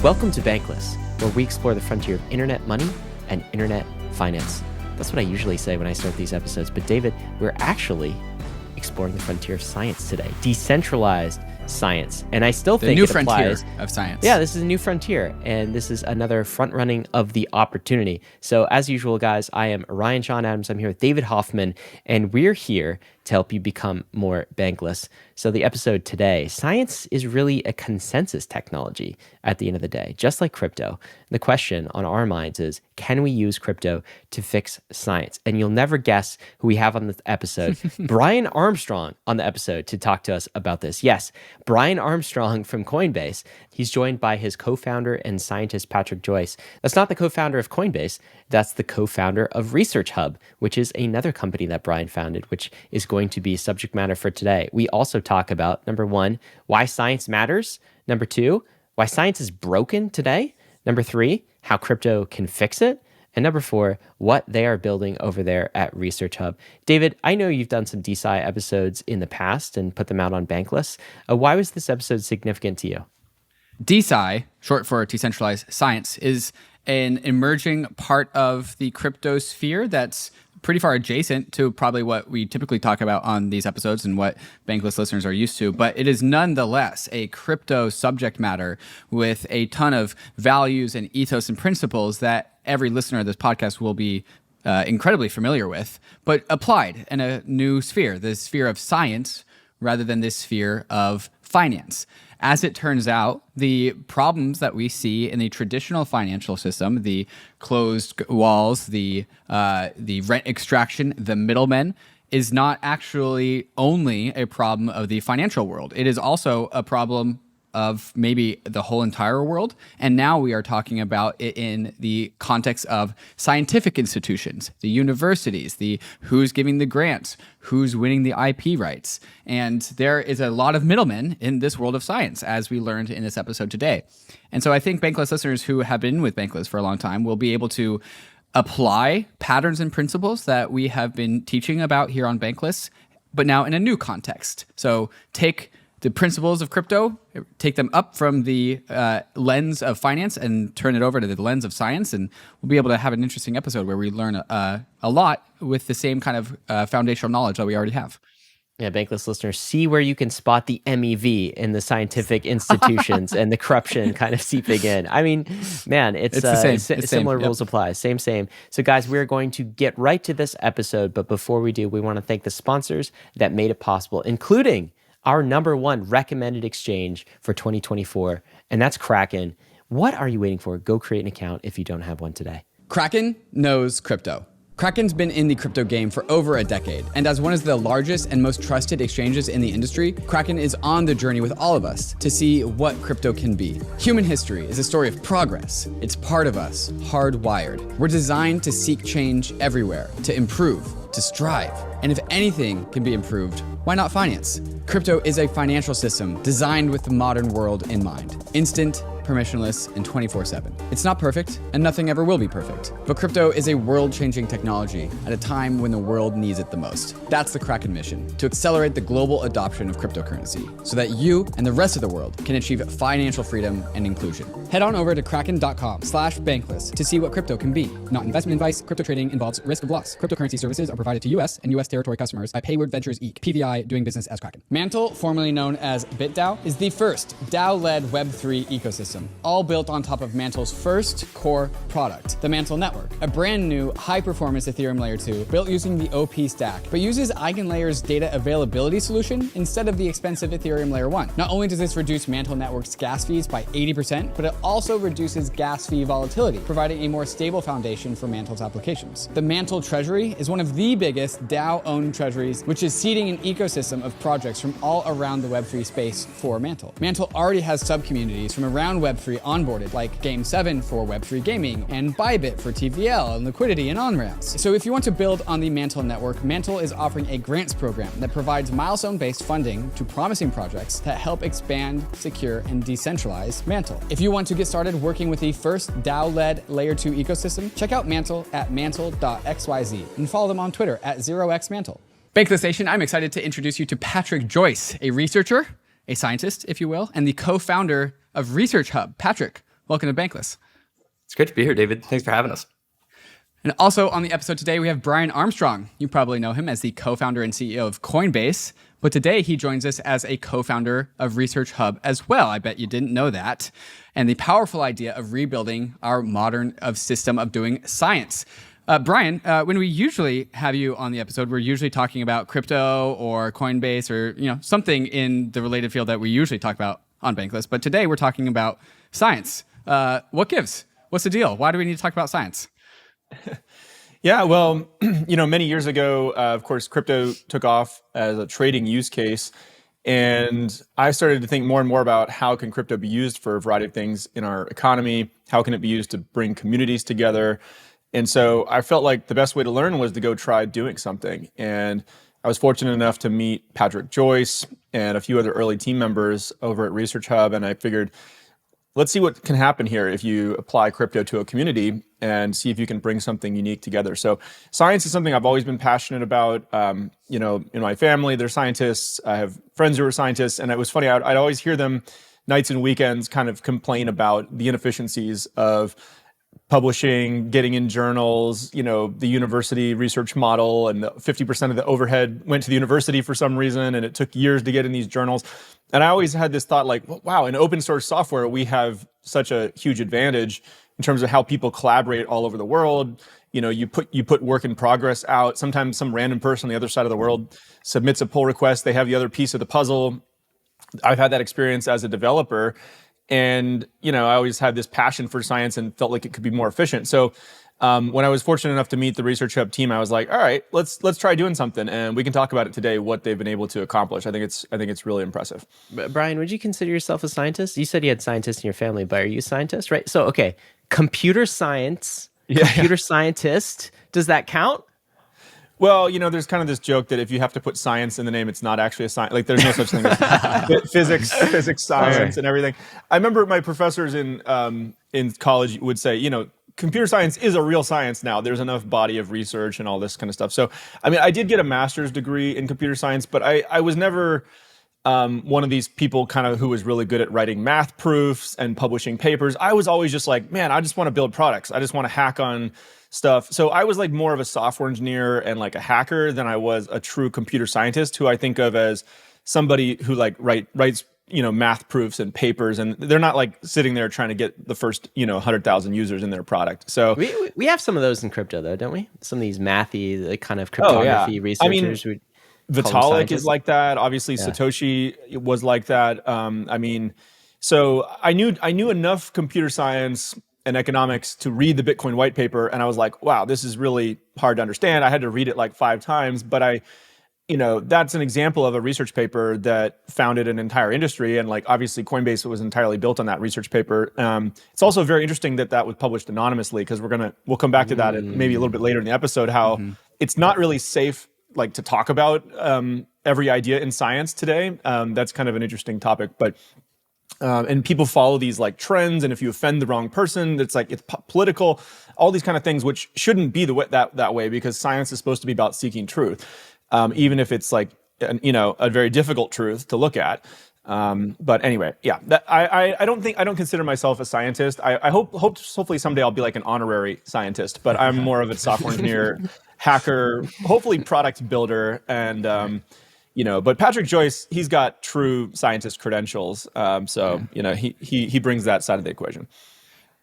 Welcome to Bankless, where we explore the frontier of internet money and internet finance. That's what I usually say when I start these episodes. But David, we're actually exploring the frontier of science today. Decentralized science. And I still think it applies. The new frontier of science. Yeah, this is a new frontier. And this is another front running of the opportunity. So as usual, guys, I am Ryan Sean Adams. I'm here with David Hoffman. And we're here to help you become more bankless. So the episode today, science is really a consensus technology at the end of the day, just like crypto. The question on our minds is, can we use crypto to fix science? And you'll never guess who we have on the episode. Brian Armstrong on the episode to talk to us about this. Yes, Brian Armstrong from Coinbase. He's joined by his co-founder and scientist, Patrick Joyce. That's not the co-founder of Coinbase. That's the co-founder of Research Hub, which is another company that Brian founded, which is going to be subject matter for today. We also talk about, number one, why science matters. Number two, why science is broken today. Number three, how crypto can fix it. And number four, what they are building over there at Research Hub. David, I know you've done some DeSci episodes in the past and put them out on Bankless. Why was this episode significant to you? DeSci, short for Decentralized Science, is an emerging part of the crypto sphere that's pretty far adjacent to probably what we typically talk about on these episodes and what Bankless listeners are used to, but it is nonetheless a crypto subject matter with a ton of values and ethos and principles that every listener of this podcast will be incredibly familiar with, but applied in a new sphere, the sphere of science rather than this sphere of finance. As it turns out, the problems that we see in the traditional financial system, the closed walls, the rent extraction, the middlemen, is not actually only a problem of the financial world. It is also a problem of maybe the whole entire world. And now we are talking about it in the context of scientific institutions, the universities, the who's giving the grants, who's winning the IP rights. And there is a lot of middlemen in this world of science, as we learned in this episode today. And so I think Bankless listeners who have been with Bankless for a long time will be able to apply patterns and principles that we have been teaching about here on Bankless, but now in a new context. So take the principles of crypto, take them up from the lens of finance and turn it over to the lens of science. And we'll be able to have an interesting episode where we learn a lot with the same kind of foundational knowledge that we already have. Yeah, Bankless listeners, see where you can spot the MEV in the scientific institutions and the corruption kind of seeping in. I mean, man, it's the same. Similar rules apply. Same. So guys, we're going to get right to this episode. But before we do, we want to thank the sponsors that made it possible, including our number one recommended exchange for 2024, and that's KRAKEN. What are you waiting for? Go create an account if you don't have one today. KRAKEN knows crypto. KRAKEN's been in the crypto game for over a decade, and as one of the largest and most trusted exchanges in the industry, KRAKEN is on the journey with all of us to see what crypto can be. Human history is a story of progress. It's part of us, hardwired. We're designed to seek change everywhere, to improve, to strive. And if anything can be improved, why not finance? Crypto is a financial system designed with the modern world in mind. Instant, permissionless, and 24/7. It's not perfect, and nothing ever will be perfect. But crypto is a world-changing technology at a time when the world needs it the most. That's the KRAKEN mission, to accelerate the global adoption of cryptocurrency so that you and the rest of the world can achieve financial freedom and inclusion. Head on over to kraken.com/bankless to see what crypto can be. Not investment advice. Crypto trading involves risk of loss. Cryptocurrency services are provided to U.S. and U.S. territory customers by Payward Ventures Inc., PVI, doing business as KRAKEN. MANTLE, formerly known as BitDAO, is the first DAO-led Web3 ecosystem, all built on top of MANTLE's first core product, the MANTLE Network, a brand new high-performance Ethereum Layer 2 built using the OP stack, but uses EigenLayer's data availability solution instead of the expensive Ethereum Layer 1. Not only does this reduce MANTLE Network's gas fees by 80%, but it also reduces gas fee volatility, providing a more stable foundation for MANTLE's applications. The MANTLE Treasury is one of the biggest DAO-owned treasuries, which is seeding an ecosystem of projects from all around the Web3 space for MANTLE. MANTLE already has sub-communities from around Web3 onboarded, like Game7 for Web3 gaming, and Bybit for TVL and liquidity and on-ramps. So if you want to build on the MANTLE network, MANTLE is offering a grants program that provides milestone-based funding to promising projects that help expand, secure, and decentralize MANTLE. If you want to get started working with the first DAO-led Layer 2 ecosystem, check out MANTLE at mantle.xyz and follow them on Twitter at 0xmantle. Bankless Nation, I'm excited to introduce you to Patrick Joyce, a researcher, a scientist, if you will, and the co-founder of Research Hub. Patrick, welcome Welcome to Bankless. It's great to be here, David. Thanks for having us. And also on the episode today, we have Brian Armstrong. You probably know him as the co-founder and CEO of Coinbase, but today he joins us as a co-founder of Research Hub as well. I bet you didn't know that. And the powerful idea of rebuilding our modern system of doing science. Brian, when we usually have you on the episode, we're usually talking about crypto or Coinbase or something in the related field that we usually talk about on Bankless. But today we're talking about science. What gives? What's the deal? Why do we need to talk about science? Yeah, well, many years ago, of course, crypto took off as a trading use case. And I started to think more and more about how can crypto be used for a variety of things in our economy? How can it be used to bring communities together? And so I felt like the best way to learn was to go try doing something. And I was fortunate enough to meet Patrick Joyce and a few other early team members over at Research Hub. And I figured, let's see what can happen here if you apply crypto to a community and see if you can bring something unique together. So science is something I've always been passionate about. In my family, they're scientists. I have friends who are scientists. And it was funny, I'd always hear them nights and weekends kind of complain about the inefficiencies of publishing, getting in journals, the university research model, and 50% of the overhead went to the university for some reason, and it took years to get in these journals. And I always had this thought like, wow, in open source software, we have such a huge advantage in terms of how people collaborate all over the world. You put work in progress out. Sometimes some random person on the other side of the world submits a pull request. They have the other piece of the puzzle. I've had that experience as a developer. And, I always had this passion for science and felt like it could be more efficient. So when I was fortunate enough to meet the Research Hub team, I was like, all right, let's try doing something. And we can talk about it today, what they've been able to accomplish. I think it's really impressive. Brian, would you consider yourself a scientist? You said you had scientists in your family, but are you a scientist, right? So, okay, computer science, computer scientist, does that count? Well, there's kind of this joke that if you have to put science in the name, it's not actually a science. Like, there's no such thing as physics, science, and everything. I remember my professors in college would say, computer science is a real science now. There's enough body of research and all this kind of stuff. So, I did get a master's degree in computer science, but I was never one of these people kind of who was really good at writing math proofs and publishing papers. I was always just like, man, I just want to build products. I just want to hack on stuff. So I was like more of a software engineer and like a hacker than I was a true computer scientist, who I think of as somebody who like writes math proofs and papers, and they're not like sitting there trying to get the first 100,000 users in their product. So we have some of those in crypto though, don't we? Some of these mathy like kind of cryptography researchers. Vitalik is like that. Obviously, Satoshi was like that. So I knew enough computer science and economics to read the Bitcoin white paper, and I was like, wow, this is really hard to understand. I had to read it like 5 times, but that's an example of a research paper that founded an entire industry, and like obviously Coinbase was entirely built on that research paper. It's also very interesting that was published anonymously, because we'll come back to that maybe a little bit later in the episode, how it's not really safe like to talk about every idea in science today. That's kind of an interesting topic, but and people follow these like trends, and if you offend the wrong person, it's political, all these kind of things, which shouldn't be that way, because science is supposed to be about seeking truth, even if it's like a very difficult truth to look at. But anyway, yeah, I don't consider myself a scientist. I hopefully someday I'll be like an honorary scientist, but I'm more of a software engineer, hacker, hopefully product builder, and but Patrick Joyce, he's got true scientist credentials. He brings that side of the equation.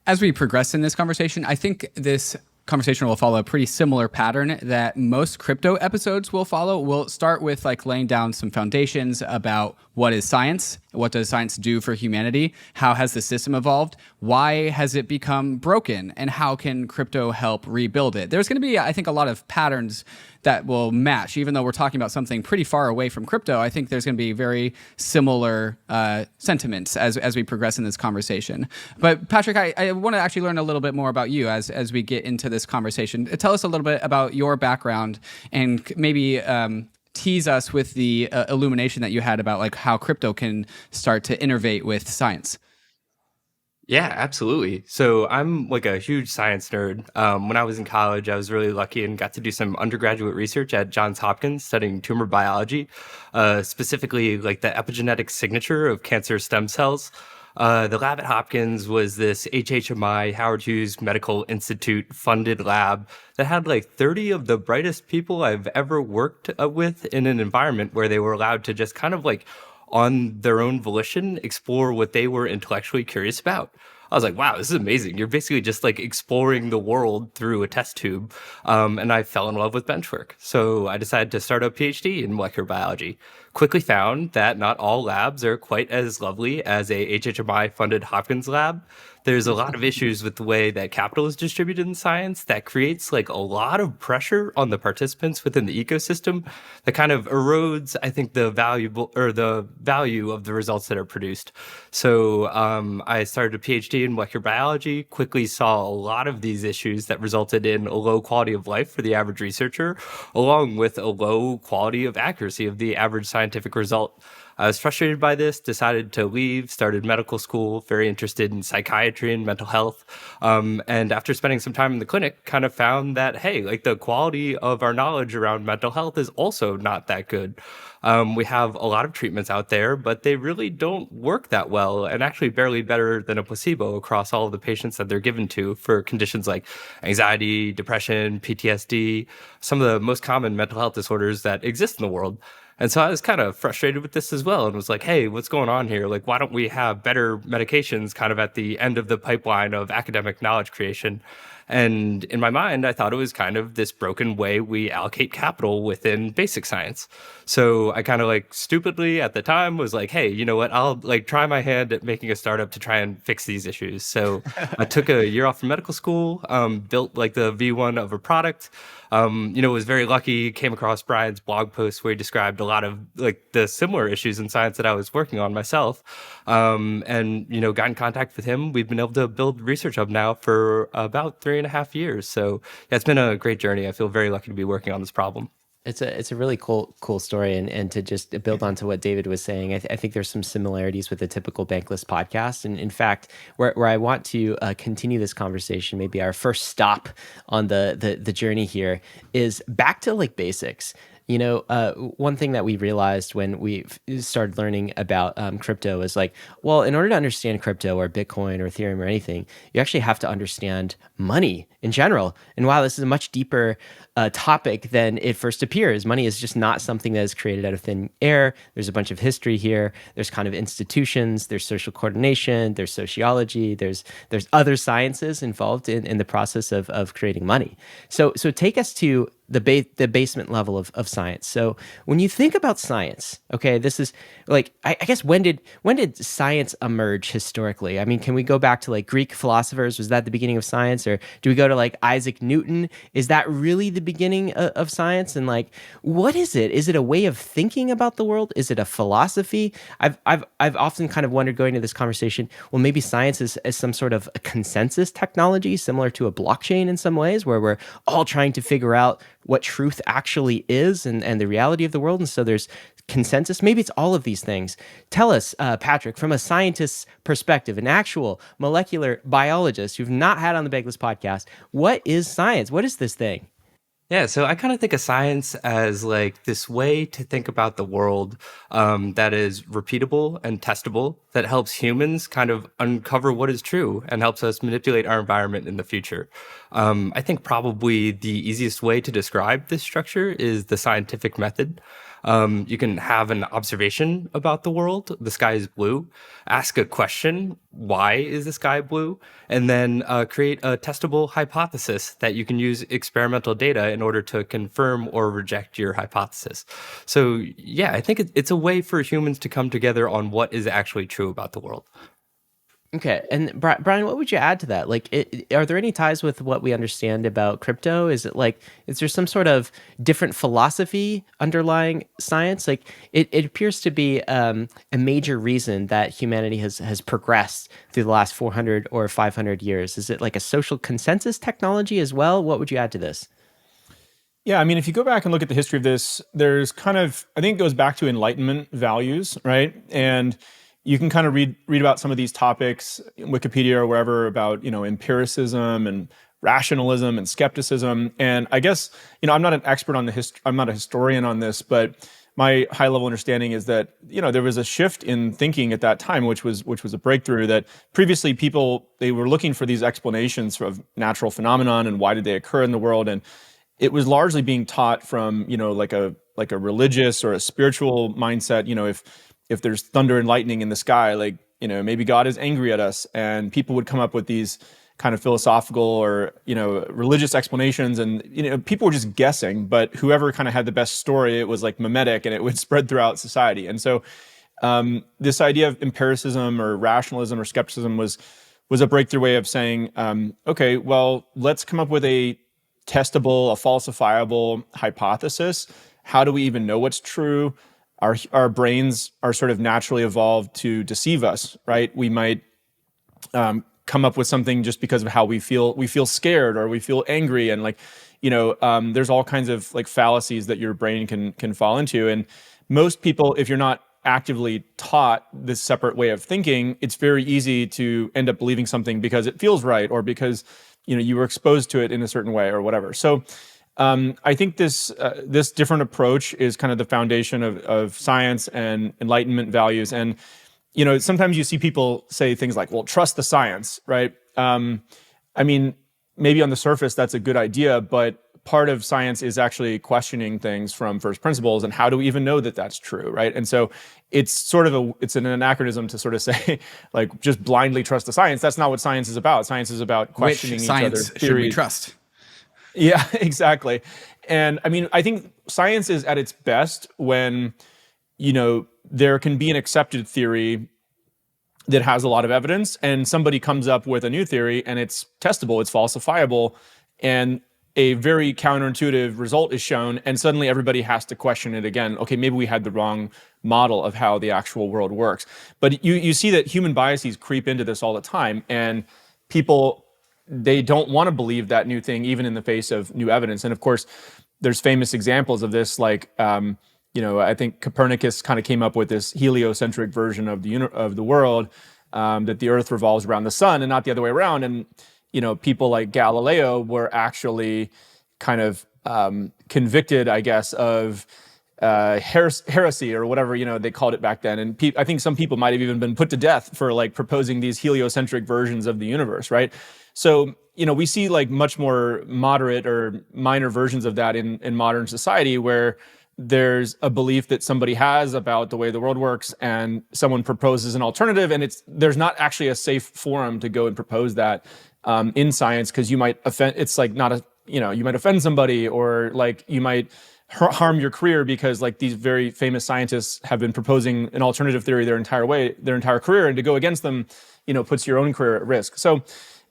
As we progress in this conversation, I think this conversation will follow a pretty similar pattern that most crypto episodes will follow. We'll start with like laying down some foundations about what is science, what does science do for humanity, how has the system evolved, why has it become broken, and how can crypto help rebuild it. There's going to be, I think, a lot of patterns that will match. Even though we're talking about something pretty far away from crypto, I think there's going to be very similar sentiments as we progress in this conversation. But Patrick, I want to actually learn a little bit more about you as we get into this conversation. Tell us a little bit about your background, and maybe tease us with the illumination that you had about like how crypto can start to innovate with science. Yeah, absolutely. So I'm like a huge science nerd. When I was in college, I was really lucky and got to do some undergraduate research at Johns Hopkins studying tumor biology, specifically like the epigenetic signature of cancer stem cells. The lab at Hopkins was this HHMI, Howard Hughes Medical Institute funded lab that had like 30 of the brightest people I've ever worked with in an environment where they were allowed to just kind of like on their own volition explore what they were intellectually curious about. I was like, wow, this is amazing. You're basically just like exploring the world through a test tube. And I fell in love with benchwork. So I decided to start a PhD in molecular biology. Quickly found that not all labs are quite as lovely as a HHMI funded Hopkins lab. There's a lot of issues with the way that capital is distributed in science that creates like a lot of pressure on the participants within the ecosystem that kind of erodes, I think, the value of the results that are produced. So I started a PhD in molecular biology, quickly saw a lot of these issues that resulted in a low quality of life for the average researcher, along with a low quality of accuracy of the average scientific result. I was frustrated by this, decided to leave, started medical school, very interested in psychiatry and mental health. And after spending some time in the clinic, kind of found that, hey, like the quality of our knowledge around mental health is also not that good. We have a lot of treatments out there, but they really don't work that well and actually barely better than a placebo across all of the patients that they're given to for conditions like anxiety, depression, PTSD, some of the most common mental health disorders that exist in the world. And so I was kind of frustrated with this as well and was like, hey, what's going on here? Like, why don't we have better medications kind of at the end of the pipeline of academic knowledge creation? And in my mind, I thought it was kind of this broken way we allocate capital within basic science. So I kind of like stupidly at the time was like, hey, you know what? I'll like try my hand at making a startup to try and fix these issues. So I took a year off from medical school, built like the V1 of a product. Was very lucky, came across Brian's blog post where he described a lot of like the similar issues in science that I was working on myself. Got in contact with him. We've been able to build Research Hub now for about 3.5 years. So yeah, it's been a great journey. I feel very lucky to be working on this problem. It's a really cool story, and to just build on to what David was saying, I think there's some similarities with the typical Bankless podcast, and in fact, where I want to continue this conversation, maybe our first stop on the journey here is back to like basics. One thing that we realized when we started learning about crypto is like, well, in order to understand crypto or Bitcoin or Ethereum or anything, you actually have to understand money in general. And wow, this is a much deeper topic than it first appears. Money is just not something that is created out of thin air. There's a bunch of history here. There's kind of institutions. There's social coordination. There's sociology. There's other sciences involved in the process of creating money. So take us to the basement level of science. So when you think about science, okay, this is like, I guess when did science emerge historically? I mean, can we go back to like Greek philosophers? Was that the beginning of science? Or do we go to like Isaac Newton? Is that really the beginning of science? And like, what is it? Is it a way of thinking about the world? Is it a philosophy? I've often kind of wondered going into this conversation, well, maybe science is some sort of a consensus technology, similar to a blockchain in some ways, where we're all trying to figure out what truth actually is and the reality of the world. And so there's consensus. Maybe it's all of these things. Tell us, Patrick, from a scientist's perspective, an actual molecular biologist who've not had on the Bankless podcast, what is science? What is this thing? Yeah, so I kind of think of science as like this way to think about the world that is repeatable and testable, that helps humans kind of uncover what is true and helps us manipulate our environment in the future. I think probably the easiest way to describe this structure is the scientific method. You can have an observation about the world, the sky is blue, ask a question, why is the sky blue? And then create a testable hypothesis that you can use experimental data in order to confirm or reject your hypothesis. So yeah, I think it's a way for humans to come together on what is actually true about the world. Okay, and Brian, what would you add to that? Like, are there any ties with what we understand about crypto? Is there some sort of different philosophy underlying science? Like, it appears to be a major reason that humanity has progressed through the last 400 or 500 years. Is it like a social consensus technology as well? What would you add to this? Yeah, I mean, if you go back and look at the history of this, there's kind of, I think it goes back to Enlightenment values, right? And you can kind of read about some of these topics in Wikipedia or wherever about, empiricism and rationalism and skepticism. And I guess, I'm not an expert on I'm not a historian on this, but my high level understanding is that, there was a shift in thinking at that time, which was a breakthrough. That previously they were looking for these explanations of natural phenomenon and why did they occur in the world, and it was largely being taught from like a religious or a spiritual mindset. If there's thunder and lightning in the sky, like maybe God is angry at us, and people would come up with these kind of philosophical or religious explanations, and people were just guessing, but whoever kind of had the best story, it was like mimetic and it would spread throughout society. And so this idea of empiricism or rationalism or skepticism was a breakthrough way of saying, okay, well, let's come up with a testable, a falsifiable hypothesis. How do we even know what's true? Our brains are sort of naturally evolved to deceive us, right? We might come up with something just because of how we feel. We feel scared or we feel angry, and there's all kinds of like fallacies that your brain can fall into. And most people, if you're not actively taught this separate way of thinking, it's very easy to end up believing something because it feels right, or because you were exposed to it in a certain way or whatever. So I think this different approach is kind of the foundation of science and Enlightenment values. And sometimes you see people say things like, well, trust the science, right? I mean, maybe on the surface, that's a good idea, but part of science is actually questioning things from first principles, and how do we even know that that's true, right? And so it's an anachronism to sort of say, like, just blindly trust the science. That's not what science is about. Science is about questioning each other's science should we trust? Yeah, exactly. And I mean, I think science is at its best when, there can be an accepted theory that has a lot of evidence, and somebody comes up with a new theory and it's testable, it's falsifiable, and a very counterintuitive result is shown, and suddenly everybody has to question it again. Okay, maybe we had the wrong model of how the actual world works. But you see that human biases creep into this all the time, and people, they don't want to believe that new thing, even in the face of new evidence. And of course, there's famous examples of this, like, I think Copernicus kind of came up with this heliocentric version of the world, that the Earth revolves around the sun and not the other way around. And people like Galileo were actually kind of convicted, I guess, of heresy or whatever they called it back then. And I think some people might have even been put to death for like proposing these heliocentric versions of the universe, right? So we see like much more moderate or minor versions of that in modern society, where there's a belief that somebody has about the way the world works, and someone proposes an alternative, and there's not actually a safe forum to go and propose that in science, because you might offend. It's like not a you might offend somebody, or like you might harm your career, because like these very famous scientists have been proposing an alternative theory their entire career, and to go against them, puts your own career at risk. So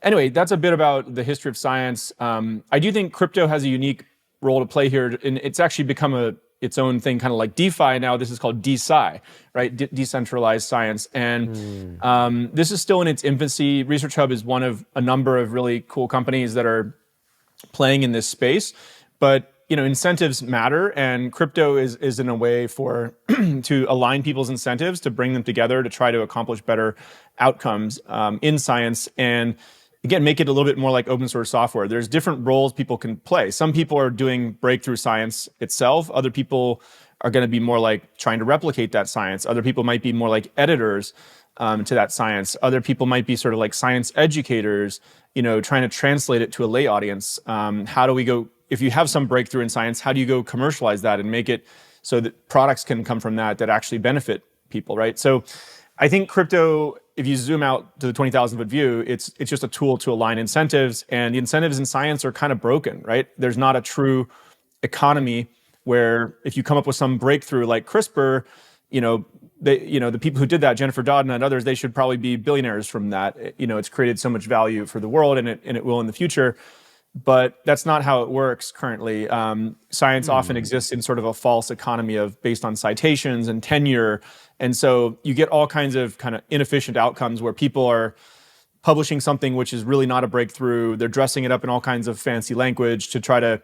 anyway, that's a bit about the history of science. I do think crypto has a unique role to play here, and it's actually become its own thing, kind of like DeFi now. This is called DeSci, right? Decentralized science. And this is still in its infancy. Research Hub is one of a number of really cool companies that are playing in this space. But incentives matter, and crypto is in a way to align people's incentives, to bring them together to try to accomplish better outcomes in science. And again, make it a little bit more like open source software. There's different roles people can play. Some people are doing breakthrough science itself. Other people are going to be more like trying to replicate that science. Other people might be more like editors to that science. Other people might be sort of like science educators, trying to translate it to a lay audience. How do we go, if you have some breakthrough in science, how do you go commercialize that and make it so that products can come from that actually benefit people, right? So I think crypto, if you zoom out to the 20,000 foot view, it's just a tool to align incentives, and the incentives in science are kind of broken, right? There's not a true economy where if you come up with some breakthrough like CRISPR, the people who did that, Jennifer Doudna and others, they should probably be billionaires from that. It's created so much value for the world, and it will in the future. But that's not how it works currently. Science often exists in sort of a false economy based on citations and tenure. And so you get all kinds of kind of inefficient outcomes where people are publishing something which is really not a breakthrough. They're dressing it up in all kinds of fancy language to try to,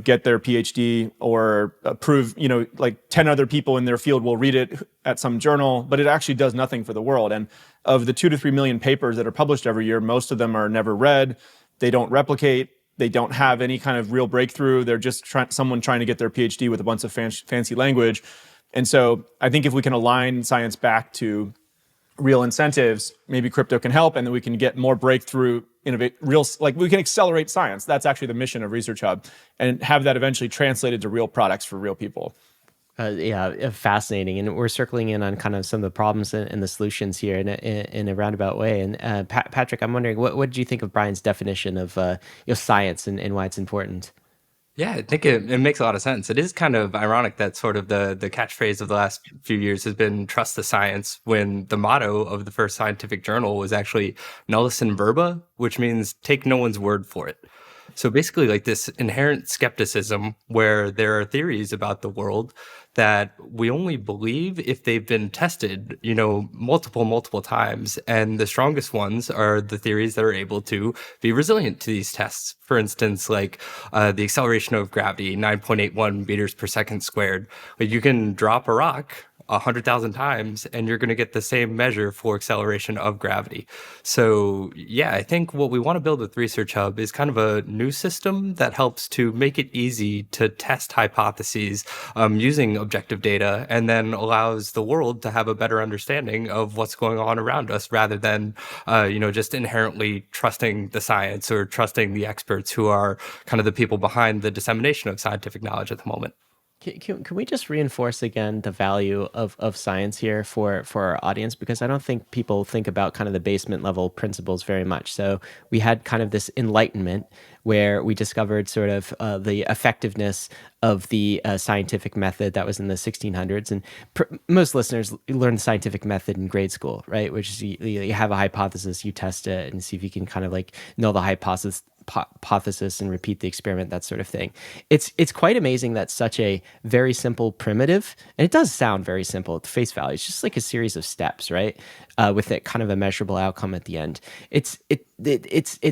get their PhD, or prove, like 10 other people in their field will read it at some journal, but it actually does nothing for the world. And of the 2 to 3 million papers that are published every year, most of them are never read. They don't replicate. They don't have any kind of real breakthrough. They're just someone trying to get their PhD with a bunch of fancy language. And so I think if we can align science back to real incentives, maybe crypto can help, and then we can get more breakthrough, we can accelerate science. That's actually the mission of Research Hub, and have that eventually translated to real products for real people. Fascinating. And we're circling in on kind of some of the problems and the solutions here in a roundabout way. And Patrick, I'm wondering, what did you think of Brian's definition of science and why it's important? Yeah, I think it makes a lot of sense. It is kind of ironic that sort of the catchphrase of the last few years has been trust the science, when the motto of the first scientific journal was actually nullus in verba, which means take no one's word for it. So basically like this inherent skepticism where there are theories about the world that we only believe if they've been tested, multiple times. And the strongest ones are the theories that are able to be resilient to these tests. For instance, like the acceleration of gravity, 9.81 meters per second squared. Like you can drop a rock 100,000 times and you're going to get the same measure for acceleration of gravity. So yeah, I think what we want to build with Research Hub is kind of a new system that helps to make it easy to test hypotheses using objective data, and then allows the world to have a better understanding of what's going on around us, rather than just inherently trusting the science or trusting the experts who are kind of the people behind the dissemination of scientific knowledge at the moment. Can we just reinforce again the value of science here for our audience? Because I don't think people think about kind of the basement level principles very much. So we had kind of this enlightenment where we discovered sort of the effectiveness of the scientific method that was in the 1600s. And most listeners learn the scientific method in grade school, right? Which is you have a hypothesis, you test it and see if you can kind of like know the hypothesis and repeat the experiment, that sort of thing. It's quite amazing that such a very simple primitive, and it does sound very simple at face value, it's just like a series of steps, right? With it kind of a measurable outcome at the end. It's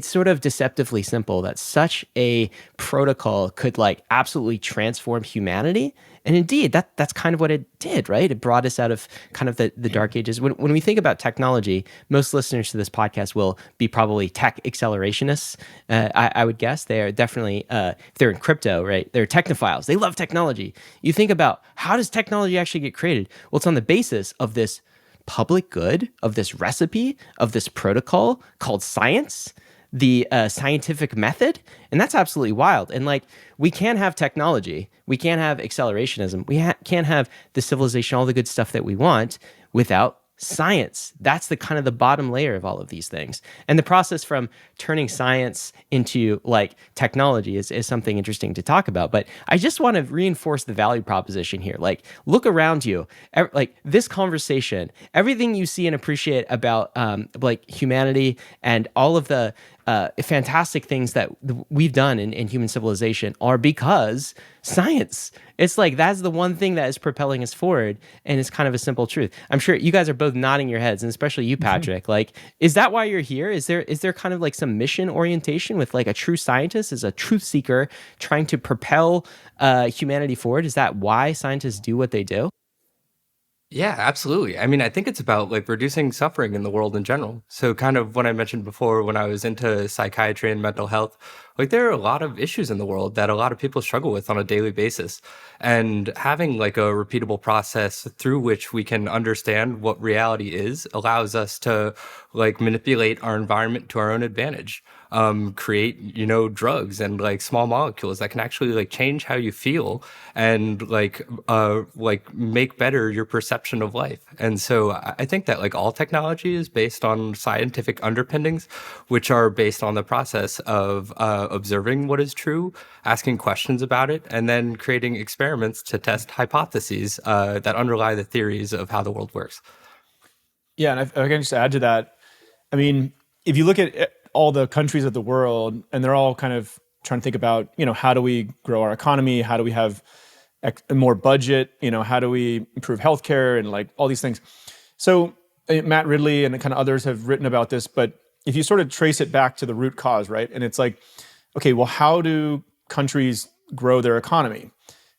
sort of deceptively simple that such a protocol could like absolutely transform humanity. And indeed, that's kind of what it did, right? It brought us out of kind of the dark ages. When we think about technology, most listeners to this podcast will be probably tech accelerationists. I would guess they are definitely, if they're in crypto, right? They're technophiles. They love technology. You think about how does technology actually get created? Well, it's on the basis of this public good, of this recipe, of this protocol called science, the scientific method. And that's absolutely wild. And like, we can't have technology, we can't have accelerationism, we can't have the civilization, all the good stuff that we want without science. That's the kind of the bottom layer of all of these things. And the process from turning science into like technology is something interesting to talk about. But I just want to reinforce the value proposition here. Like, look around you, like this conversation, everything you see and appreciate about like humanity and all of the fantastic things that we've done in human civilization are because science. It's like that's the one thing that is propelling us forward, and it's kind of a simple truth. I'm sure you guys are both nodding your heads, and especially you, Patrick. Like, is that why you're here? Is there kind of like some mission orientation with like a true scientist as a truth seeker trying to propel humanity forward? Is that why scientists do what they do? Yeah, absolutely. I mean, I think it's about like reducing suffering in the world in general. So kind of what I mentioned before when I was into psychiatry and mental health, like there are a lot of issues in the world that a lot of people struggle with on a daily basis. And having like a repeatable process through which we can understand what reality is allows us to like manipulate our environment to our own advantage. Create, drugs and like small molecules that can actually like change how you feel and like make better your perception of life. And so I think that like all technology is based on scientific underpinnings, which are based on the process of observing what is true, asking questions about it, and then creating experiments to test hypotheses that underlie the theories of how the world works. Yeah, and I can just add to that. I mean, if you look at all the countries of the world, and they're all kind of trying to think about, how do we grow our economy? How do we have more budget? How do we improve healthcare and like all these things? So Matt Ridley and kind of others have written about this, but if you sort of trace it back to the root cause, right? And it's like, okay, well, how do countries grow their economy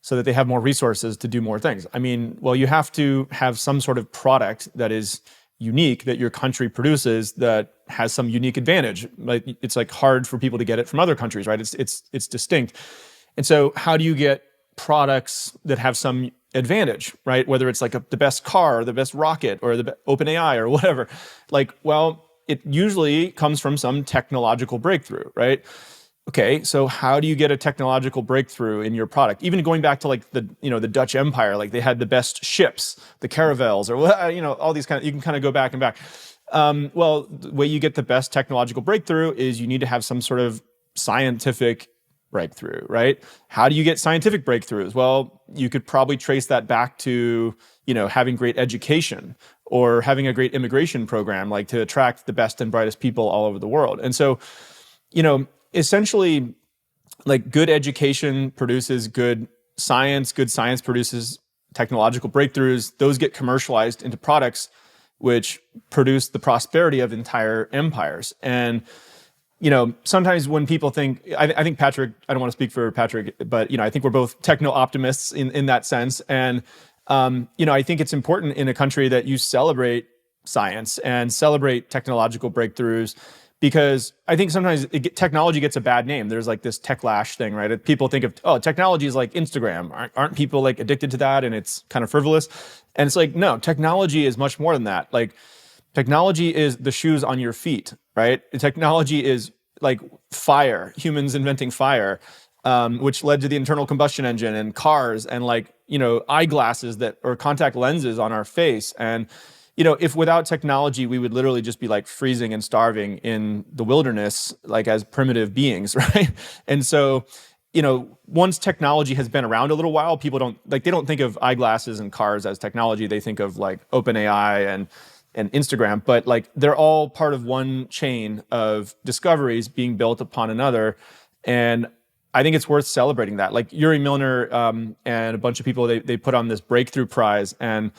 so that they have more resources to do more things? I mean, well, you have to have some sort of product that is unique that your country produces that has some unique advantage. Like it's like hard for people to get it from other countries, right? It's distinct. And so how do you get products that have some advantage, right? Whether it's like the best car or the best rocket or the OpenAI or whatever. Like, well, it usually comes from some technological breakthrough, right? Okay, so how do you get a technological breakthrough in your product? Even going back to like the Dutch Empire, like they had the best ships, the caravels, or all these you can kind of go back and back. Well, the way you get the best technological breakthrough is you need to have some sort of scientific breakthrough, right? How do you get scientific breakthroughs? Well, you could probably trace that back to having great education or having a great immigration program, like to attract the best and brightest people all over the world. And so, essentially, like good education produces good science produces technological breakthroughs. Those get commercialized into products which produce the prosperity of entire empires. And sometimes when people think, I think Patrick, I don't want to speak for Patrick, but I think we're both techno optimists in that sense. And I think it's important in a country that you celebrate science and celebrate technological breakthroughs, because I think sometimes technology gets a bad name. There's like this techlash thing, right? People think of, technology is like Instagram. Aren't people like addicted to that and it's kind of frivolous? And it's like, no, technology is much more than that. Like technology is the shoes on your feet, right? Technology is like fire, humans inventing fire, which led to the internal combustion engine and cars and eyeglasses or contact lenses on our face. And if without technology, we would literally just be like freezing and starving in the wilderness, like as primitive beings, right? And so, once technology has been around a little while, people they don't think of eyeglasses and cars as technology. They think of like OpenAI and Instagram, but like they're all part of one chain of discoveries being built upon another. And I think it's worth celebrating that. Like Yuri Milner and a bunch of people, they put on this breakthrough prize, and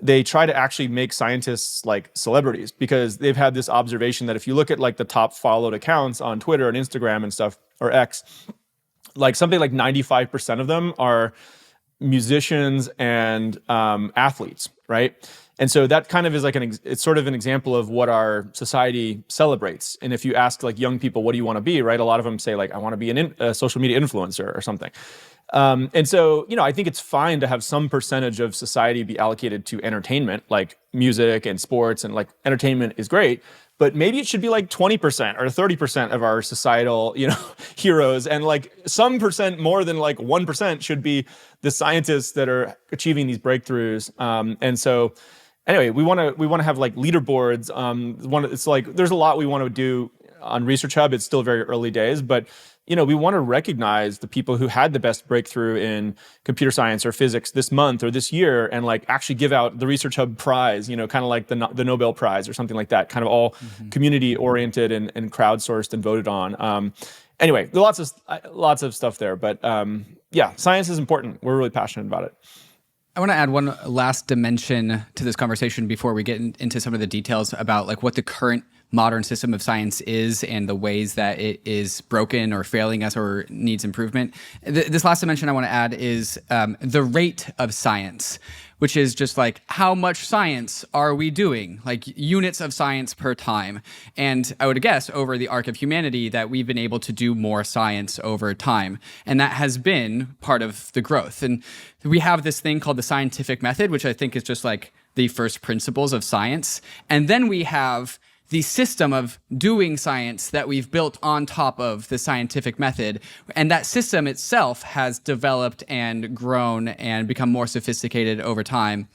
they try to actually make scientists like celebrities, because they've had this observation that if you look at like the top followed accounts on Twitter and Instagram and stuff, or X, like something like 95% of them are musicians and athletes, right? And so that kind of is like it's sort of an example of what our society celebrates. And if you ask like young people, what do you want to be, right? A lot of them say like, I want to be a social media influencer or something. And so, I think it's fine to have some percentage of society be allocated to entertainment, like music and sports, and like entertainment is great, but maybe it should be like 20% or 30% of our societal, heroes, and like some percent more than like 1% should be the scientists that are achieving these breakthroughs. And so anyway, we want to have like leaderboards. It's like there's a lot we want to do on Research Hub. It's still very early days, but we want to recognize the people who had the best breakthrough in computer science or physics this month or this year, and like actually give out the Research Hub prize, kind of like the Nobel Prize or something like that, kind of all community oriented and crowdsourced and voted on. Anyway, there's lots of stuff there, but yeah, science is important. We're really passionate about it. I want to add one last dimension to this conversation before we get into some of the details about like what the current modern system of science is and the ways that it is broken or failing us or needs improvement. This last dimension I want to add is the rate of science, which is just like how much science are we doing, like units of science per time. And I would guess over the arc of humanity that we've been able to do more science over time. And that has been part of the growth. And we have this thing called the scientific method, which I think is just like the first principles of science. And then we have the system of doing science that we've built on top of the scientific method. And that system itself has developed and grown and become more sophisticated over time.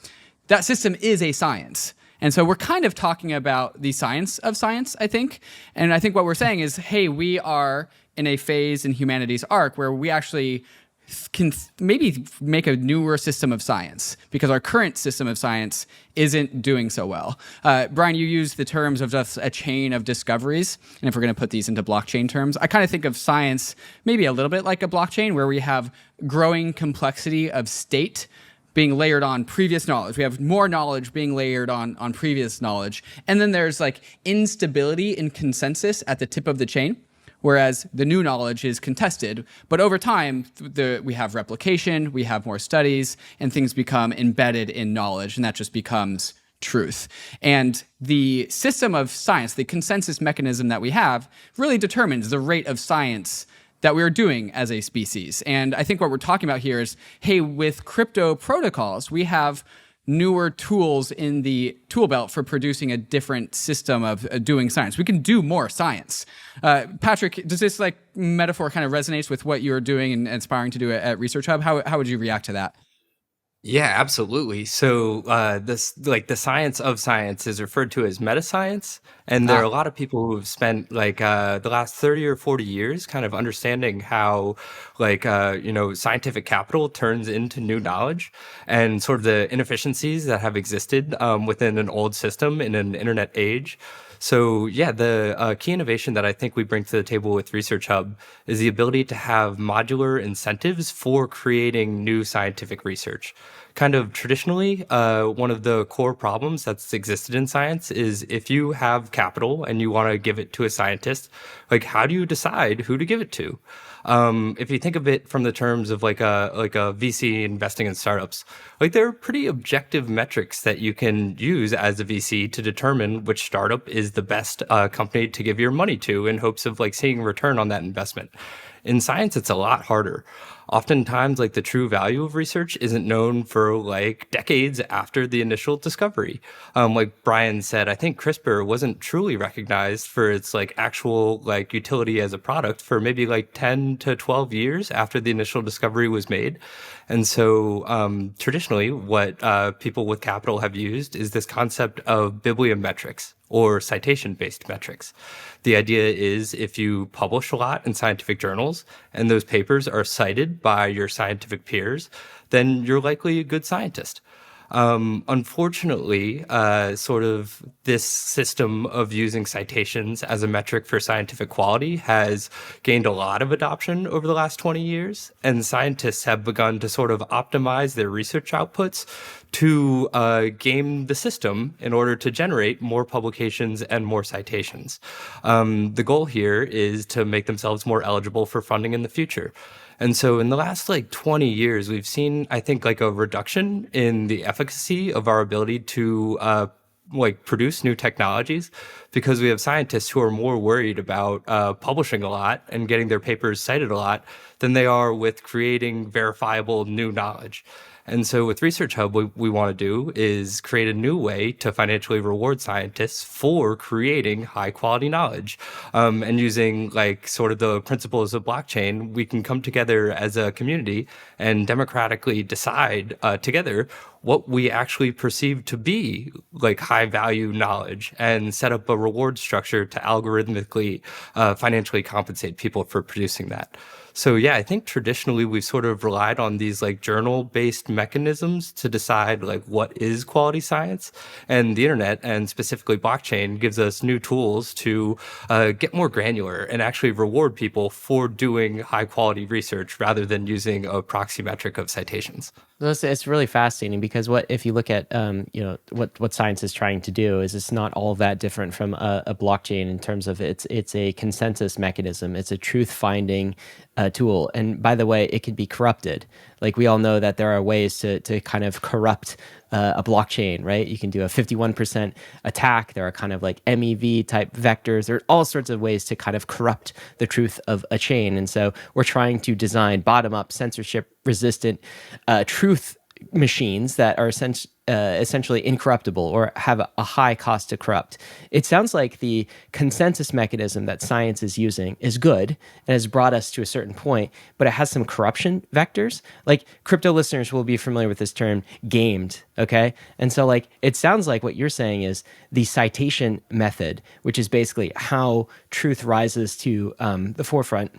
That system is a science. And so we're kind of talking about the science of science, I think. And I think what we're saying is, hey, we are in a phase in humanity's arc where we actually can maybe make a newer system of science, because our current system of science isn't doing so well. Brian, you use the terms of just a chain of discoveries. And if we're going to put these into blockchain terms, I kind of think of science maybe a little bit like a blockchain, where we have growing complexity of state being layered on previous knowledge. We have more knowledge being layered on previous knowledge. And then there's like instability in consensus at the tip of the chain, whereas the new knowledge is contested. But over time, we have replication, we have more studies, and things become embedded in knowledge, and that just becomes truth. And the system of science, the consensus mechanism that we have, really determines the rate of science that we are doing as a species. And I think what we're talking about here is, hey, with crypto protocols, we have newer tools in the tool belt for producing a different system of doing science. We can do more science. Patrick, does this like metaphor kind of resonates with what you're doing and aspiring to do at Research Hub? How would you react to that? Yeah, absolutely. So this like the science of science is referred to as metascience, and there are a lot of people who have spent like the last 30 or 40 years kind of understanding how scientific capital turns into new knowledge and sort of the inefficiencies that have existed within an old system in an internet age. So yeah, the key innovation that I think we bring to the table with Research Hub is the ability to have modular incentives for creating new scientific research. Kind of traditionally, one of the core problems that's existed in science is if you have capital and you want to give it to a scientist, like how do you decide who to give it to? If you think of it from the terms of like a VC investing in startups, like there are pretty objective metrics that you can use as a VC to determine which startup is the best company to give your money to in hopes of like seeing return on that investment. In science, it's a lot harder. Oftentimes, like the true value of research isn't known for like decades after the initial discovery. Like Brian said, I think CRISPR wasn't truly recognized for its like actual like utility as a product for maybe like 10 to 12 years after the initial discovery was made. And so traditionally, what people with capital have used is this concept of bibliometrics or citation-based metrics. The idea is if you publish a lot in scientific journals and those papers are cited by your scientific peers, then you're likely a good scientist. Unfortunately, sort of this system of using citations as a metric for scientific quality has gained a lot of adoption over the last 20 years, and scientists have begun to sort of optimize their research outputs to game the system in order to generate more publications and more citations. The goal here is to make themselves more eligible for funding in the future. And so in the last like 20 years, we've seen, I think, like a reduction in the efficacy of our ability to produce new technologies because we have scientists who are more worried about publishing a lot and getting their papers cited a lot than they are with creating verifiable new knowledge. And so with Research Hub, what we want to do is create a new way to financially reward scientists for creating high quality knowledge. And using like sort of the principles of blockchain, we can come together as a community and democratically decide together what we actually perceive to be like high value knowledge and set up a reward structure to algorithmically financially compensate people for producing that. So yeah, I think traditionally we've sort of relied on these like journal-based mechanisms to decide like what is quality science, and the internet and specifically blockchain gives us new tools to get more granular and actually reward people for doing high-quality research rather than using a proxy metric of citations. It's really fascinating because if you look at what science is trying to do is it's not all that different from a blockchain in terms of it's a consensus mechanism. It's a truth finding tool, and by the way, it can be corrupted. Like we all know that there are ways to kind of corrupt a blockchain, right? You can do a 51% attack. There are kind of like MEV type vectors. There are all sorts of ways to kind of corrupt the truth of a chain. And so we're trying to design bottom up censorship resistant truth machines that are essentially incorruptible or have a high cost to corrupt. It sounds like the consensus mechanism that science is using is good and has brought us to a certain point, but it has some corruption vectors. Like crypto listeners will be familiar with this term gamed, okay? And so like it sounds like what you're saying is the citation method, which is basically how truth rises to the forefront,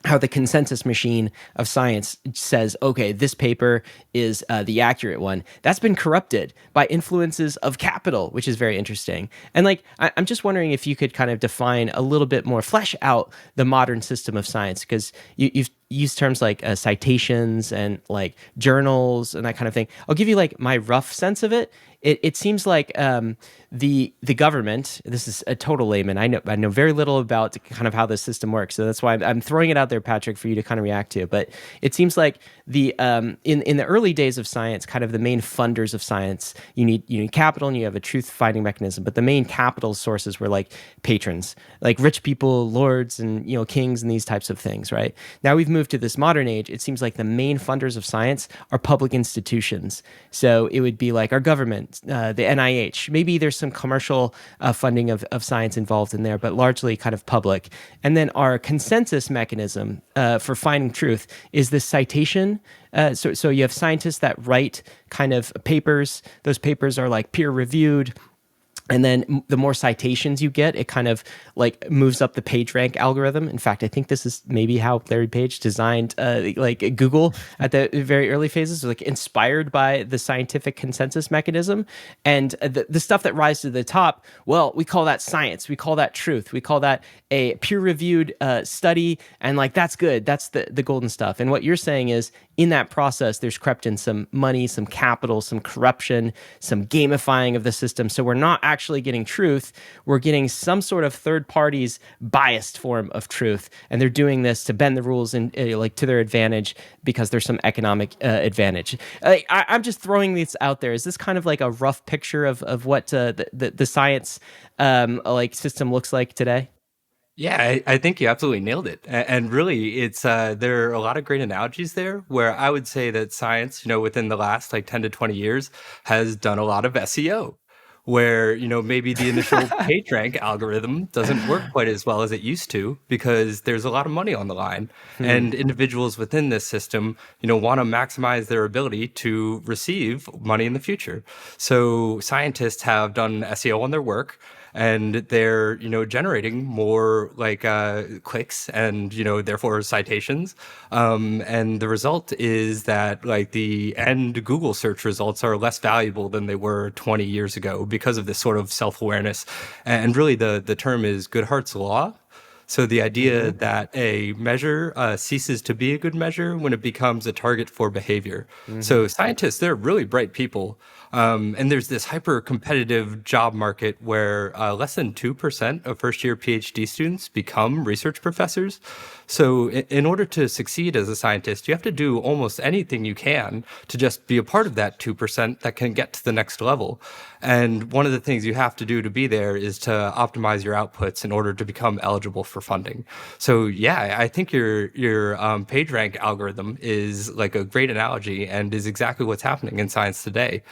how the consensus machine of science says, okay, this paper is the accurate one. That's been corrupted by influences of capital, which is very interesting. And like, I'm just wondering if you could kind of define a little bit more, flesh out the modern system of science, because you've used terms like citations and like journals and that kind of thing. I'll give you like my rough sense of it. it seems like the government. This is a total layman. I know very little about kind of how the system works, so that's why I'm throwing it out there, Patrick, for you to kind of react to. But it seems like the in the early days of science, kind of the main funders of science, you need capital and you have a truth finding mechanism. But the main capital sources were like patrons, like rich people, lords, and kings, and these types of things. Right now we've moved to this modern age. It seems like the main funders of science are public institutions. So it would be like our government, the NIH. Maybe there's some commercial funding of science involved in there, but largely kind of public. And then our consensus mechanism for finding truth is this citation. So you have scientists that write kind of papers. Those papers are like peer reviewed. And then the more citations you get, it kind of like moves up the PageRank algorithm. In fact, I think this is maybe how Larry Page designed like Google at the very early phases, like inspired by the scientific consensus mechanism. And the stuff that rises to the top, well, we call that science. We call that truth. We call that a peer-reviewed study. And like, that's good. That's the golden stuff. And what you're saying is, in that process, there's crept in some money, some capital, some corruption, some gamifying of the system. So we're not actually getting truth. We're getting some sort of third party's biased form of truth. And they're doing this to bend the rules and like to their advantage because there's some economic advantage. I'm just throwing this out there. Is this kind of like a rough picture of what the science like system looks like today? Yeah, I think you absolutely nailed it. And really, it's there are a lot of great analogies there where I would say that science, within the last like 10 to 20 years has done a lot of SEO, where, maybe the initial PageRank algorithm doesn't work quite as well as it used to because there's a lot of money on the line. And individuals within this system, want to maximize their ability to receive money in the future. So scientists have done SEO on their work. And they're, generating more like clicks and, therefore citations. And the result is that like the end Google search results are less valuable than they were 20 years ago because of this sort of self-awareness. And really the term is Goodhart's law. So the idea that a measure ceases to be a good measure when it becomes a target for behavior. So scientists, they're really bright people. And there's this hyper-competitive job market where less than 2% of first-year PhD students become research professors. So in order to succeed as a scientist, you have to do almost anything you can to just be a part of that 2% that can get to the next level. And one of the things you have to do to be there is to optimize your outputs in order to become eligible for funding. So yeah, I think your PageRank algorithm is like a great analogy and is exactly what's happening in science today.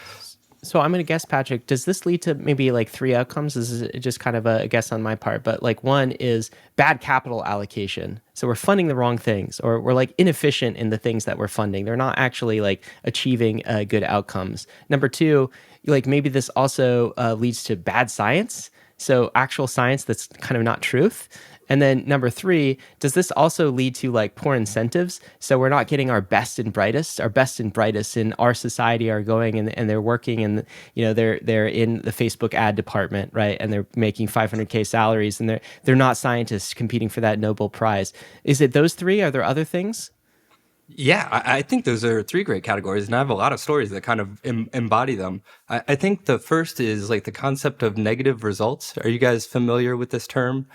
So I'm going to guess, Patrick, does this lead to maybe like three outcomes? This is just kind of a guess on my part, but like one is bad capital allocation. So we're funding the wrong things, or we're like inefficient in the things that we're funding. They're not actually like achieving good outcomes. Number two, like maybe this also leads to bad science. So actual science that's kind of not truth. And then number three, does this also lead to like poor incentives? So we're not getting our best and brightest. Our best and brightest in our society are going and they're working and they're in the Facebook ad department, right? And they're making 500K salaries and they're not scientists competing for that Nobel Prize. Is it those three? Are there other things? Yeah, I think those are three great categories, and I have a lot of stories that kind of embody them. I think the first is like the concept of negative results. Are you guys familiar with this term?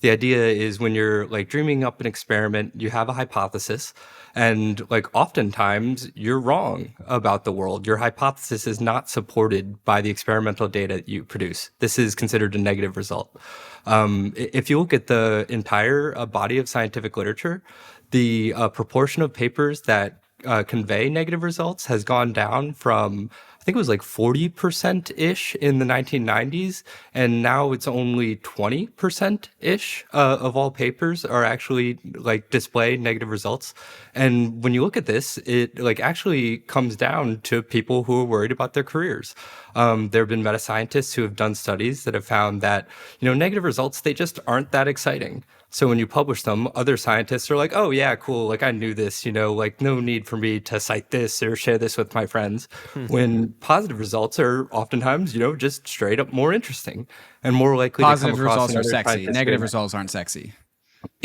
The idea is when you're like dreaming up an experiment, you have a hypothesis, and like oftentimes you're wrong about the world. Your hypothesis is not supported by the experimental data you produce. This is considered a negative result. If you look at the entire body of scientific literature, the proportion of papers that convey negative results has gone down from, I think it was like 40%-ish in the 1990s, and now it's only 20%-ish of all papers are actually like display negative results. And when you look at this, it like actually comes down to people who are worried about their careers. There have been meta-scientists who have done studies that have found that, negative results, they just aren't that exciting. So when you publish them, other scientists are like, oh yeah, cool. Like I knew this, like no need for me to cite this or share this with my friends. When positive results are oftentimes, just straight up more interesting and more likely Positive to come across results are another sexy. scientist Negative experiment. results aren't sexy.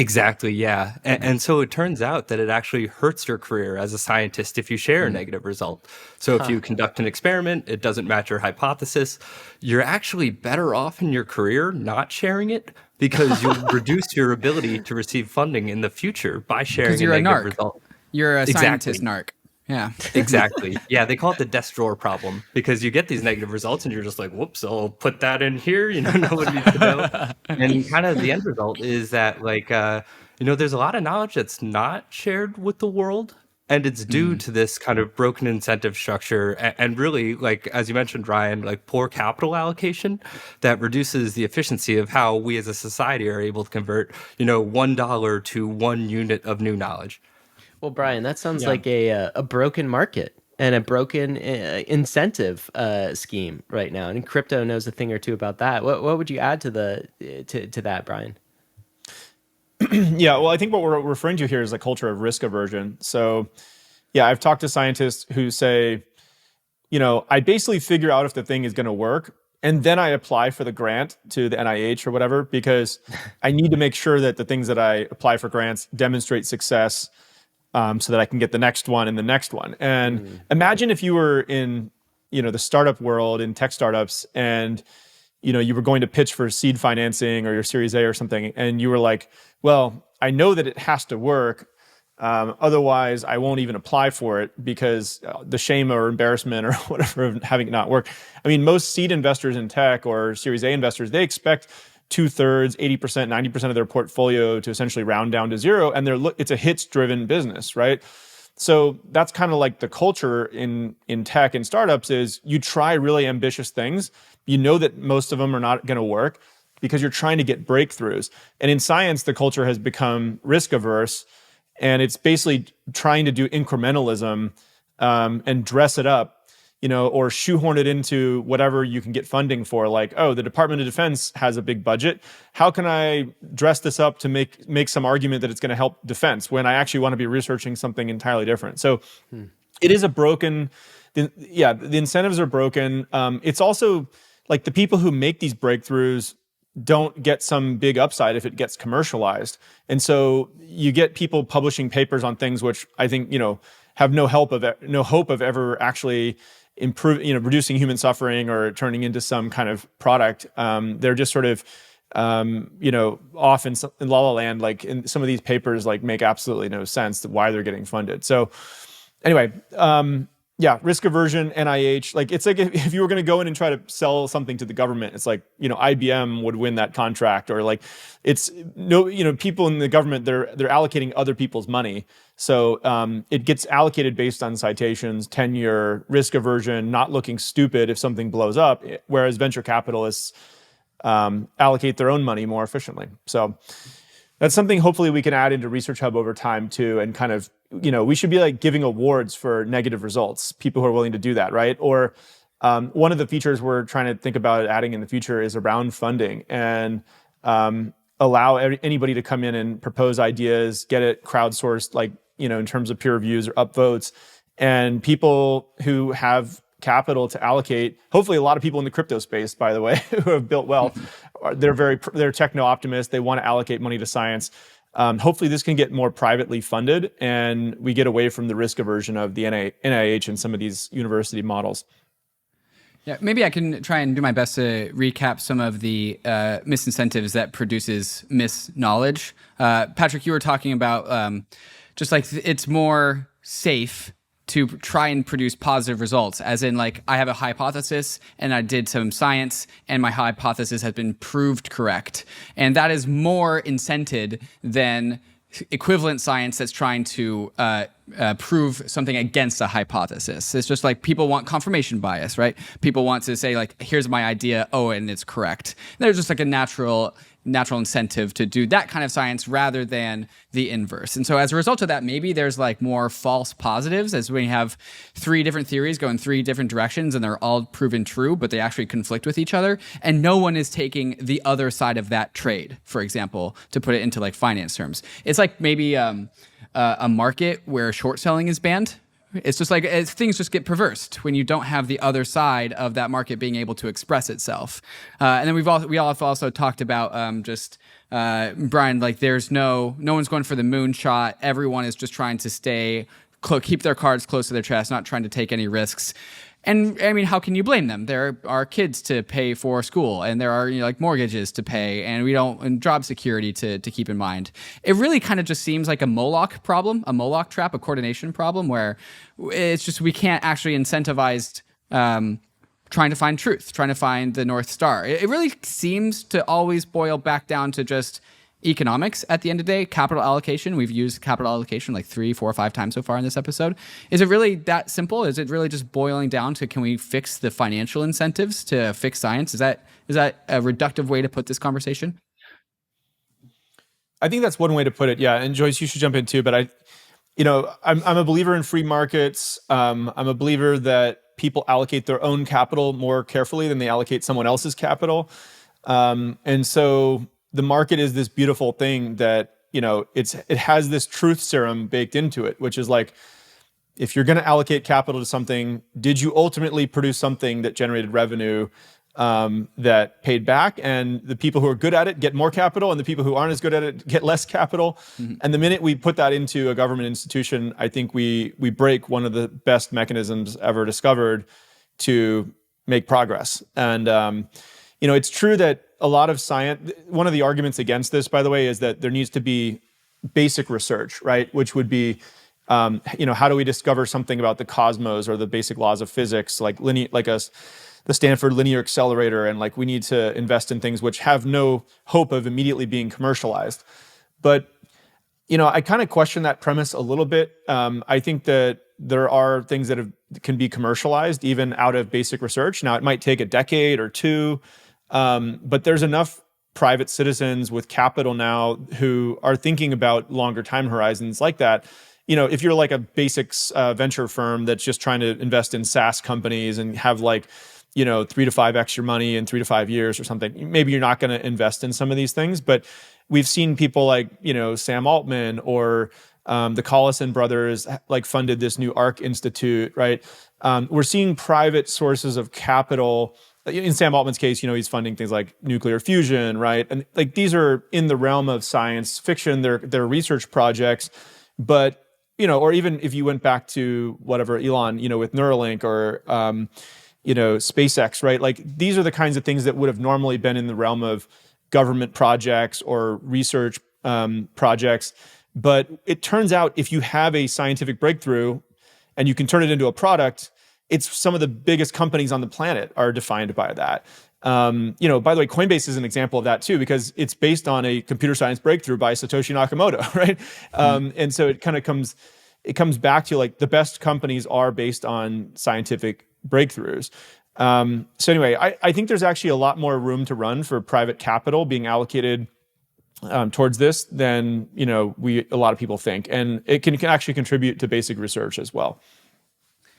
Exactly, yeah. And so it turns out that it actually hurts your career as a scientist if you share a negative result. So if you conduct an experiment, it doesn't match your hypothesis, you're actually better off in your career not sharing it because you'll reduce your ability to receive funding in the future by sharing Because a you're a negative narc. result. You're a Exactly. scientist narc. Yeah. Exactly. Yeah, they call it the desk drawer problem because you get these negative results and you're just like, whoops, I'll put that in here. No one needs to know. And kind of the end result is that there's a lot of knowledge that's not shared with the world. And it's due to this kind of broken incentive structure and really, like, as you mentioned, Ryan, like poor capital allocation that reduces the efficiency of how we as a society are able to convert, $1 to 1 unit of new knowledge. Well, Brian, that sounds Yeah. like a broken market and a broken incentive scheme right now. And crypto knows a thing or two about that. What would you add to to that, Brian? Yeah, well, I think what we're referring to here is a culture of risk aversion. So, yeah, I've talked to scientists who say, I basically figure out if the thing is going to work, and then I apply for the grant to the NIH or whatever, because I need to make sure that the things that I apply for grants demonstrate success, so that I can get the next one and the next one. And imagine if you were in, the startup world, in tech startups, and you were going to pitch for seed financing or your Series A or something, and you were like, well, I know that it has to work. Otherwise, I won't even apply for it because the shame or embarrassment or whatever of having it not work. I mean, most seed investors in tech or Series A investors, they expect 2/3, 80%, 90% of their portfolio to essentially round down to zero. And it's a hits-driven business, right? So that's kind of like the culture in tech and startups is you try really ambitious things. You know that most of them are not going to work because you're trying to get breakthroughs. And in science, the culture has become risk averse, and it's basically trying to do incrementalism and dress it up, or shoehorn it into whatever you can get funding for. Like, oh, the Department of Defense has a big budget. How can I dress this up to make some argument that it's going to help defense when I actually want to be researching something entirely different? So it is a broken, the incentives are broken. It's also like the people who make these breakthroughs don't get some big upside if it gets commercialized. And so you get people publishing papers on things which I think, have no hope of ever actually reducing human suffering or turning into some kind of product. They're just sort of, off in la la land. Like in some of these papers, like make absolutely no sense to why they're getting funded. So anyway, risk aversion, NIH. Like it's like if you were going to go in and try to sell something to the government, it's like IBM would win that contract, or like it's people in the government they're allocating other people's money, so it gets allocated based on citations, tenure, risk aversion, not looking stupid if something blows up, whereas venture capitalists allocate their own money more efficiently. So that's something hopefully we can add into Research Hub over time too, and kind of, we should be like giving awards for negative results, people who are willing to do that, right? Or one of the features we're trying to think about adding in the future is around funding, and allow anybody to come in and propose ideas, get it crowdsourced, like, in terms of peer reviews or upvotes, and people who have capital to allocate. Hopefully a lot of people in the crypto space, by the way, who have built wealth, they're techno optimists. They want to allocate money to science. Hopefully this can get more privately funded, and we get away from the risk aversion of the NIH and some of these university models. Yeah, maybe I can try and do my best to recap some of the misincentives that produces misknowledge. Patrick, you were talking about just like it's more safe to try and produce positive results, as in like I have a hypothesis and I did some science and my hypothesis has been proved correct. And that is more incented than equivalent science that's trying to prove something against a hypothesis. It's just like people want confirmation bias, right? People want to say like, here's my idea, and it's correct. There's just like a natural incentive to do that kind of science rather than the inverse. And so as a result of that, maybe there's like more false positives, as we have 3 different theories going 3 different directions and they're all proven true, but they actually conflict with each other. And no one is taking the other side of that trade, for example, to put it into like finance terms. It's like maybe a market where short selling is banned, It's just like things just get perversed when you don't have the other side of that market being able to express itself. And then we all have also talked about Brian, like there's no one's going for the moonshot. Everyone is just trying to keep their cards close to their chest, not trying to take any risks. And I mean, how can you blame them? There are kids to pay for school, and there are like mortgages to pay, and job security to keep in mind. It really kind of just seems like a Moloch problem, a Moloch trap, a coordination problem, where it's just we can't actually incentivize trying to find truth, trying to find the North Star. It really seems to always boil back down to just economics at the end of the day, capital allocation. We've used capital allocation like 3, 4, 5 times so far in this episode. Is it really that simple? Is it really just boiling down to can we fix the financial incentives to fix science? Is that a reductive way to put this conversation? I think that's one way to put it. Yeah, and Joyce, you should jump in too. But I'm a believer in free markets. I'm a believer that people allocate their own capital more carefully than they allocate someone else's capital, and so the market is this beautiful thing that, it has this truth serum baked into it, which is like, if you're going to allocate capital to something, did you ultimately produce something that generated revenue that paid back? And the people who are good at it get more capital, and the people who aren't as good at it get less capital. Mm-hmm. And the minute we put that into a government institution, I think we break one of the best mechanisms ever discovered to make progress. And it's true that a lot of science, one of the arguments against this, by the way, is that there needs to be basic research, right? Which would be, how do we discover something about the cosmos or the basic laws of physics, the Stanford Linear Accelerator, and we need to invest in things which have no hope of immediately being commercialized. But, I kind of question that premise a little bit. I think that there are things that can be commercialized even out of basic research. Now, it might take a decade or two, but there's enough private citizens with capital now who are thinking about longer time horizons like that. If you're like a basic venture firm that's just trying to invest in SaaS companies and have 3 to 5x your money in 3 to 5 years or something, maybe you're not going to invest in some of these things. But we've seen people like, Sam Altman or the Collison brothers funded this new ARC Institute, right? We're seeing private sources of capital. In Sam Altman's case, he's funding things like nuclear fusion, right? And these are in the realm of science fiction. They're research projects, but or even if you went back to whatever Elon, with Neuralink or SpaceX, right? These are the kinds of things that would have normally been in the realm of government projects or research projects. But it turns out if you have a scientific breakthrough and you can turn it into a product, it's some of the biggest companies on the planet are defined by that. By the way, Coinbase is an example of that too, because it's based on a computer science breakthrough by Satoshi Nakamoto, right? And so it comes back to the best companies are based on scientific breakthroughs. So anyway, I think there's actually a lot more room to run for private capital being allocated towards this than a lot of people think, and it can actually contribute to basic research as well.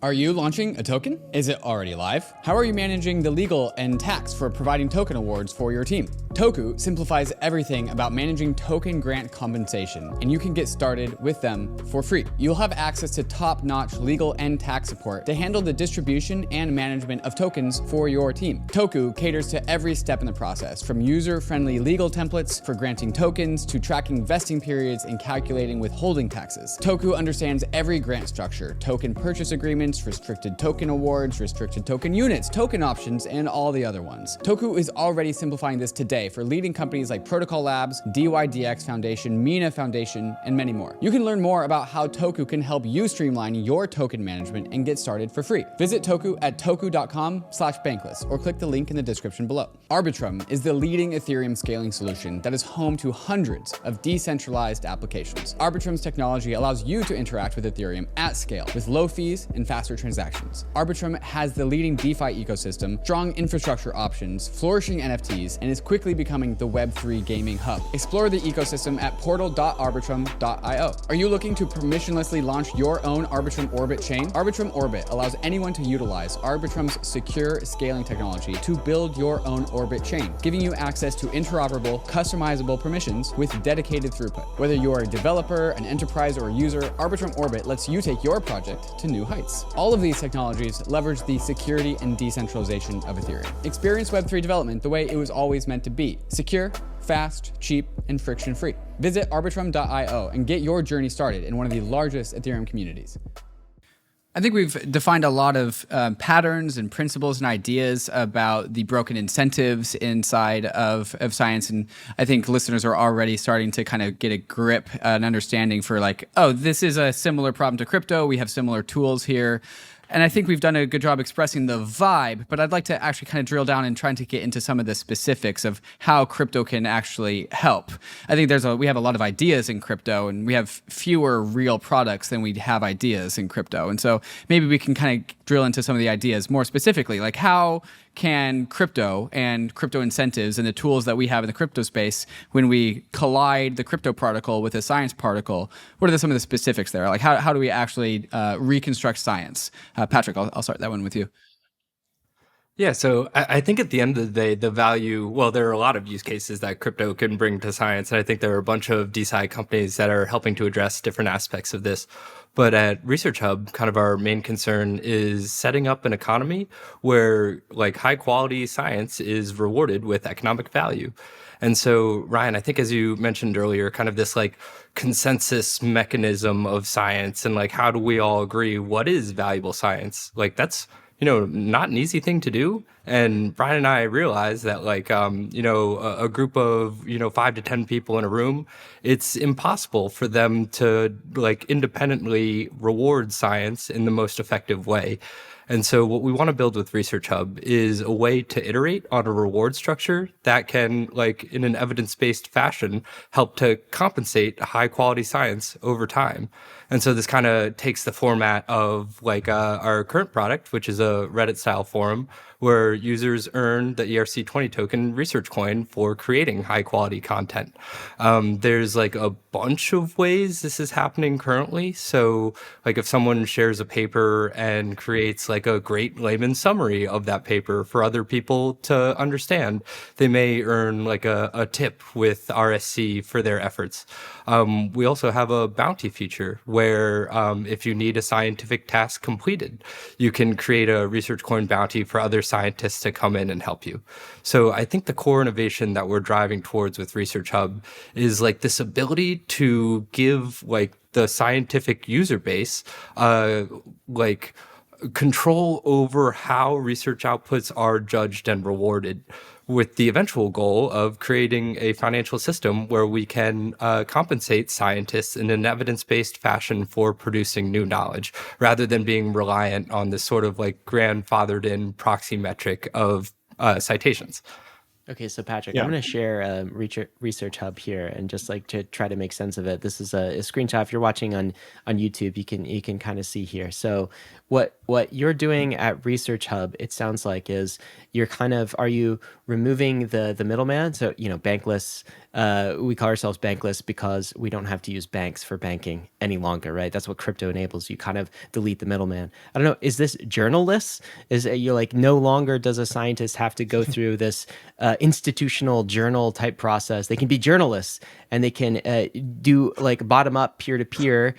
Are you launching a token? Is it already live? How are you managing the legal and tax for providing token awards for your team? TOKU simplifies everything about managing token grant compensation, and you can get started with them for free. You'll have access to top-notch legal and tax support to handle the distribution and management of tokens for your team. TOKU caters to every step in the process, from user-friendly legal templates for granting tokens to tracking vesting periods and calculating withholding taxes. TOKU understands every grant structure, token purchase agreements, restricted token awards, restricted token units, token options, and all the other ones. TOKU is already simplifying this today for leading companies like Protocol Labs, DYDX Foundation, Mina Foundation, and many more. You can learn more about how TOKU can help you streamline your token management and get started for free. Visit TOKU at toku.com/bankless or click the link in the description below. Arbitrum is the leading Ethereum scaling solution that is home to hundreds of decentralized applications. Arbitrum's technology allows you to interact with Ethereum at scale with low fees and fast faster transactions. Arbitrum has the leading DeFi ecosystem, strong infrastructure options, flourishing NFTs, and is quickly becoming the Web3 gaming hub. Explore the ecosystem at portal.arbitrum.io. Are you looking to permissionlessly launch your own Arbitrum Orbit chain? Arbitrum Orbit allows anyone to utilize Arbitrum's secure scaling technology to build your own Orbit chain, giving you access to interoperable, customizable permissions with dedicated throughput. Whether you're a developer, an enterprise, or a user, Arbitrum Orbit lets you take your project to new heights. All of these technologies leverage the security and decentralization of Ethereum. Experience Web3 development the way it was always meant to be: secure, fast, cheap, and friction-free. Visit arbitrum.io and get your journey started in one of the largest Ethereum communities. I think we've defined a lot of patterns and principles and ideas about the broken incentives inside of science. And I think listeners are already starting to kind of get a grip, an understanding for like, oh, this is a similar problem to crypto. We have similar tools here. And I think we've done a good job expressing the vibe, but I'd like to actually kind of drill down and trying to get into some of the specifics of how crypto can actually help. I think we have a lot of ideas in crypto, and we have fewer real products than we have ideas in crypto. And so maybe we can kind of drill into some of the ideas more specifically, like how can crypto and crypto incentives and the tools that we have in the crypto space, when we collide the crypto particle with a science particle, what are some of the specifics there? Like how do we actually reconstruct science? Patrick, I'll start that one with you. Yeah, so I think at the end of the day, the value, well, there are a lot of use cases that crypto can bring to science. And I think there are a bunch of DeSci companies that are helping to address different aspects of this. But at Research Hub, kind of our main concern is setting up an economy where like high quality science is rewarded with economic value. And so, Ryan, I think as you mentioned earlier, kind of this like consensus mechanism of science and like how do we all agree what is valuable science? Like that's, not an easy thing to do. And Brian and I realized that like, a group of, 5 to 10 people in a room, it's impossible for them to like independently reward science in the most effective way. And so what we want to build with Research Hub is a way to iterate on a reward structure that can, like in an evidence-based fashion, help to compensate high quality science over time. And so this kind of takes the format of like our current product, which is a Reddit style forum where users earn the ERC20 token research coin for creating high quality content. There's like a bunch of ways this is happening currently. So like if someone shares a paper and creates like a great layman's summary of that paper for other people to understand, they may earn like a tip with RSC for their efforts. We also have a bounty feature where if you need a scientific task completed, you can create a research coin bounty for other scientists to come in and help you. So I think the core innovation that we're driving towards with Research Hub is like this ability to give like the scientific user base like control over how research outputs are judged and rewarded, with the eventual goal of creating a financial system where we can compensate scientists in an evidence-based fashion for producing new knowledge, rather than being reliant on this sort of like grandfathered in proxy metric of citations. Okay, so Patrick, Yeah. I'm going to share Research Hub here, and just like to try to make sense of it. This is a screenshot. If you're watching on YouTube, you can kind of see here. So what you're doing at Research Hub, it sounds like, is are you removing the middleman? So Bankless. We call ourselves Bankless because we don't have to use banks for banking any longer, right? That's what crypto enables. You kind of delete the middleman. I don't know. Is this journalless? Is you like no longer does a scientist have to go through this institutional journal type process? They can be journalists, and they can do like bottom up, peer to peer,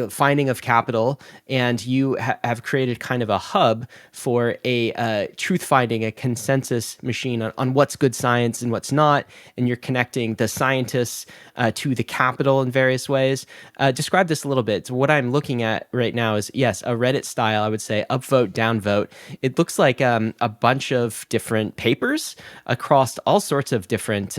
finding of capital, and you have created kind of a hub for a truth finding, a consensus machine on what's good science and what's not, and you're connecting the scientists to the capital in various ways. Describe this a little bit. So what I'm looking at right now is, yes, a Reddit style, I would say, upvote, downvote. It looks like a bunch of different papers across all sorts of different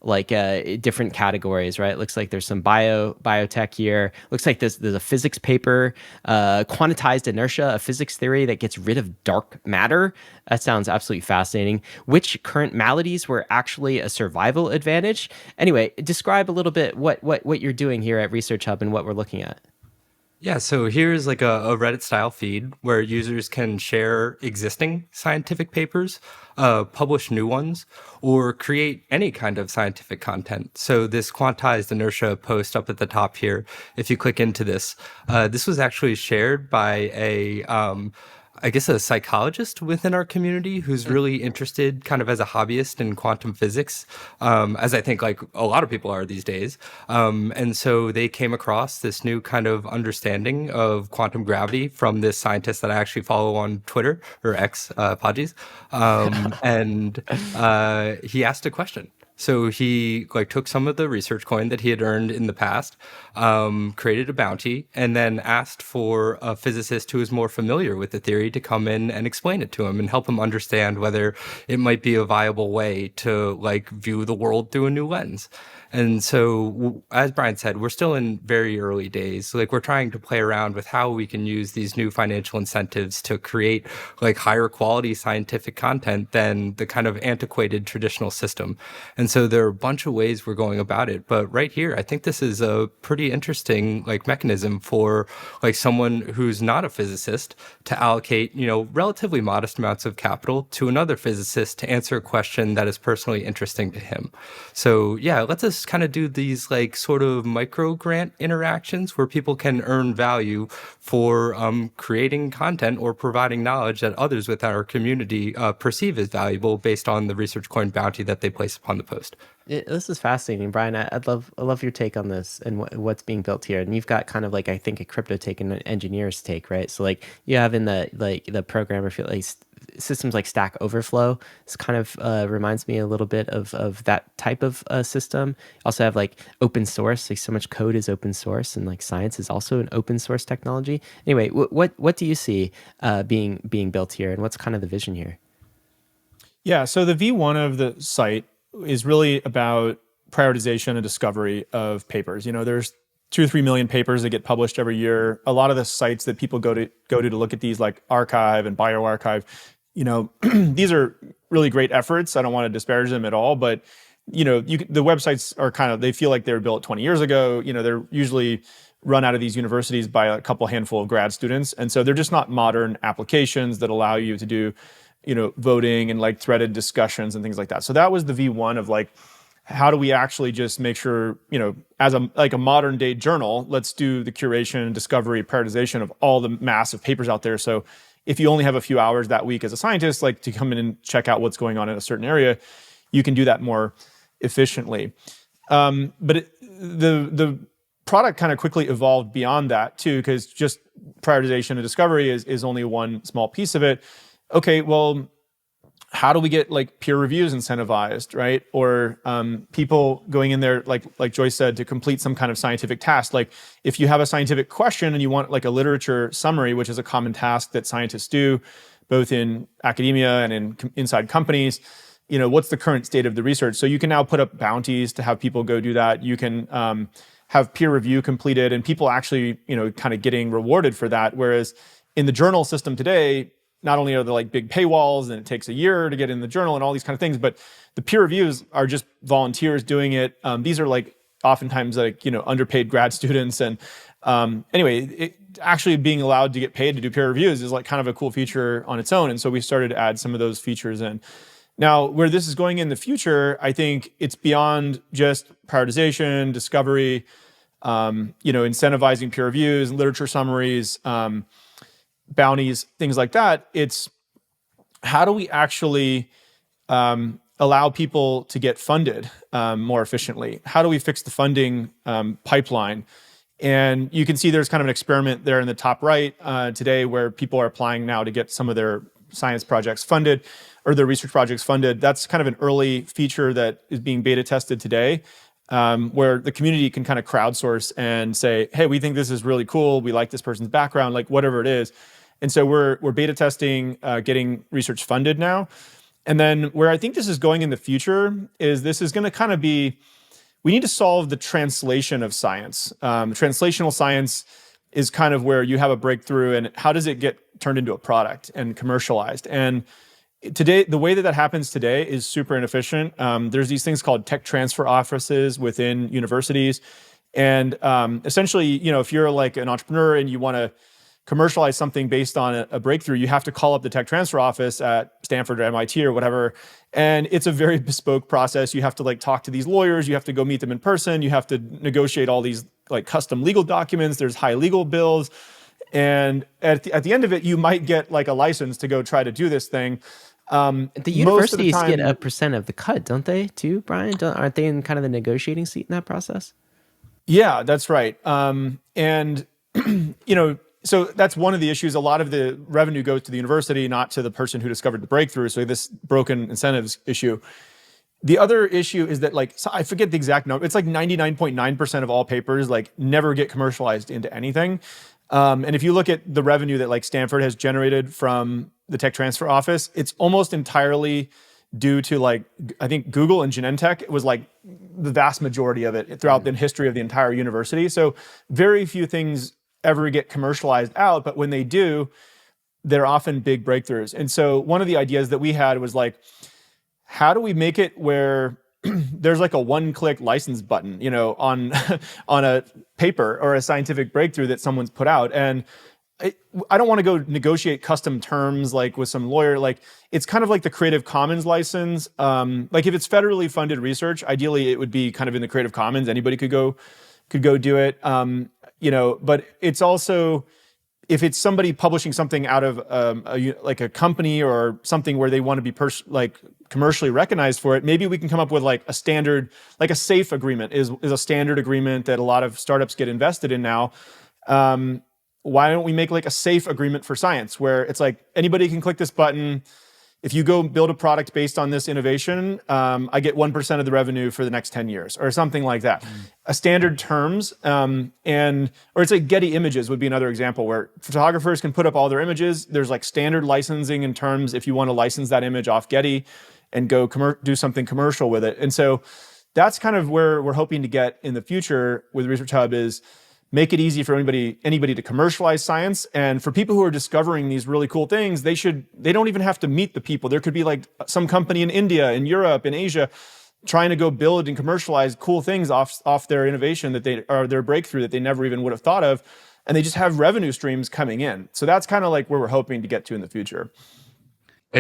different categories, right? It looks like there's some biotech here. Looks like there's a physics paper, quantized inertia, a physics theory that gets rid of dark matter. That sounds absolutely fascinating. Which current maladies were actually a survival advantage? Anyway, describe a little bit what you're doing here at Research Hub and what we're looking at. Yeah, so here's like a Reddit style feed where users can share existing scientific papers, publish new ones, or create any kind of scientific content. So this quantized inertia post up at the top here, if you click into this, this was actually shared by I guess a psychologist within our community who's really interested kind of as a hobbyist in quantum physics, as I think like a lot of people are these days. And so they came across this new kind of understanding of quantum gravity from this scientist that I actually follow on Twitter, or X, apologies. And he asked a question. So he like took some of the research coin that he had earned in the past, created a bounty, and then asked for a physicist who was more familiar with the theory to come in and explain it to him and help him understand whether it might be a viable way to like view the world through a new lens. And so, as Brian said, we're still in very early days. Like we're trying to play around with how we can use these new financial incentives to create like higher quality scientific content than the kind of antiquated traditional system. And so there are a bunch of ways we're going about it. But right here, I think this is a pretty interesting like mechanism for like someone who's not a physicist to allocate, relatively modest amounts of capital to another physicist to answer a question that is personally interesting to him. So yeah, let's just kind of do these like sort of micro grant interactions where people can earn value for creating content or providing knowledge that others within our community perceive as valuable based on the research coin bounty that they place upon the post. This is fascinating, Brian. I love your take on this and what's being built here. And you've got kind of like, I think, a crypto take and an engineer's take, right? So like you have in the programmer field, like systems like Stack Overflow. This kind of reminds me a little bit of that type of system. Also have like open source, like so much code is open source, and like science is also an open source technology. Anyway, what do you see being built here, and what's kind of the vision here? Yeah, so the V1 of the site is really about prioritization and discovery of papers. There's 2 or 3 million papers that get published every year. A lot of the sites that people go to look at these, like Archive and BioArchive, these are really great efforts. I don't want to disparage them at all, but the websites are they feel like they were built 20 years ago. They're usually run out of these universities by a couple handful of grad students, and so they're just not modern applications that allow you to do voting and like threaded discussions and things like that. So that was the V1 of like, how do we actually just make sure, as a modern day journal, let's do the curation, discovery, prioritization of all the massive papers out there. So if you only have a few hours that week as a scientist, like to come in and check out what's going on in a certain area, you can do that more efficiently. But the product kind of quickly evolved beyond that too, because just prioritization and discovery is only one small piece of it. Okay, well, how do we get like peer reviews incentivized, right? Or people going in there, like Joyce said, to complete some kind of scientific task. Like if you have a scientific question and you want like a literature summary, which is a common task that scientists do, both in academia and inside companies, what's the current state of the research? So you can now put up bounties to have people go do that. You can have peer review completed, and people actually, kind of getting rewarded for that. Whereas in the journal system today, not only are there like big paywalls and it takes a year to get in the journal and all these kind of things, but the peer reviews are just volunteers doing it. These are like oftentimes like, underpaid grad students. And anyway, actually being allowed to get paid to do peer reviews is like kind of a cool feature on its own. And so we started to add some of those features in. Now, where this is going in the future, I think it's beyond just prioritization, discovery, incentivizing peer reviews, literature summaries, bounties, things like that. It's how do we actually allow people to get funded more efficiently? How do we fix the funding pipeline? And you can see there's kind of an experiment there in the top right today where people are applying now to get some of their science projects funded or their research projects funded. That's kind of an early feature that is being beta tested today, where the community can kind of crowdsource and say, hey, we think this is really cool. We like this person's background, like whatever it is. And so we're beta testing, getting research funded now. And then where I think this is going in the future is this is going to kind of be, we need to solve the translation of science. Translational science is kind of where you have a breakthrough and how does it get turned into a product and commercialized? And today, the way that happens today is super inefficient. There's these things called tech transfer offices within universities. And essentially, if you're like an entrepreneur and you want to commercialize something based on a breakthrough, you have to call up the tech transfer office at Stanford or MIT or whatever. And it's a very bespoke process. You have to like talk to these lawyers. You have to go meet them in person. You have to negotiate all these like custom legal documents. There's high legal bills. And at the end of it, you might get like a license to go try to do this thing. The universities get a percent of the cut, don't they, too, Brian? Aren't they in kind of the negotiating seat in that process? Yeah, that's right. So that's one of the issues. A lot of the revenue goes to the university, not to the person who discovered the breakthrough. So this broken incentives issue. The other issue is that I forget the exact number. It's like 99.9% of all papers never get commercialized into anything. And if you look at the revenue that like Stanford has generated from the tech transfer office, it's almost entirely due to I think Google and Genentech was like the vast majority of it throughout the history of the entire university. So very few things ever get commercialized out, but when they do, they're often big breakthroughs. And so one of the ideas that we had was how do we make it where there's like a one-click license button, on on a paper or a scientific breakthrough that someone's put out. And I don't want to go negotiate custom terms with some lawyer. It's kind of like the Creative Commons license. If it's federally funded research, ideally it would be kind of in the Creative Commons. Anybody could go do it. But it's also, if it's somebody publishing something out of a company or something where they want to be commercially recognized for it, maybe we can come up with a standard, a SAFE agreement is a standard agreement that a lot of startups get invested in now. Why don't we make a SAFE agreement for science where it's anybody can click this button. If you go build a product based on this innovation, I get 1% of the revenue for the next 10 years or something like that. A standard terms, or it's like Getty Images would be another example where photographers can put up all their images. There's standard licensing in terms if you want to license that image off Getty and go do something commercial with it. And so that's kind of where we're hoping to get in the future with Research Hub is make it easy for anybody to commercialize science. And for people who are discovering these really cool things, they don't even have to meet the people. There could be some company in India, in Europe, in Asia, trying to go build and commercialize cool things off their innovation or their breakthrough that they never even would have thought of. And they just have revenue streams coming in. So that's kind of where we're hoping to get to in the future.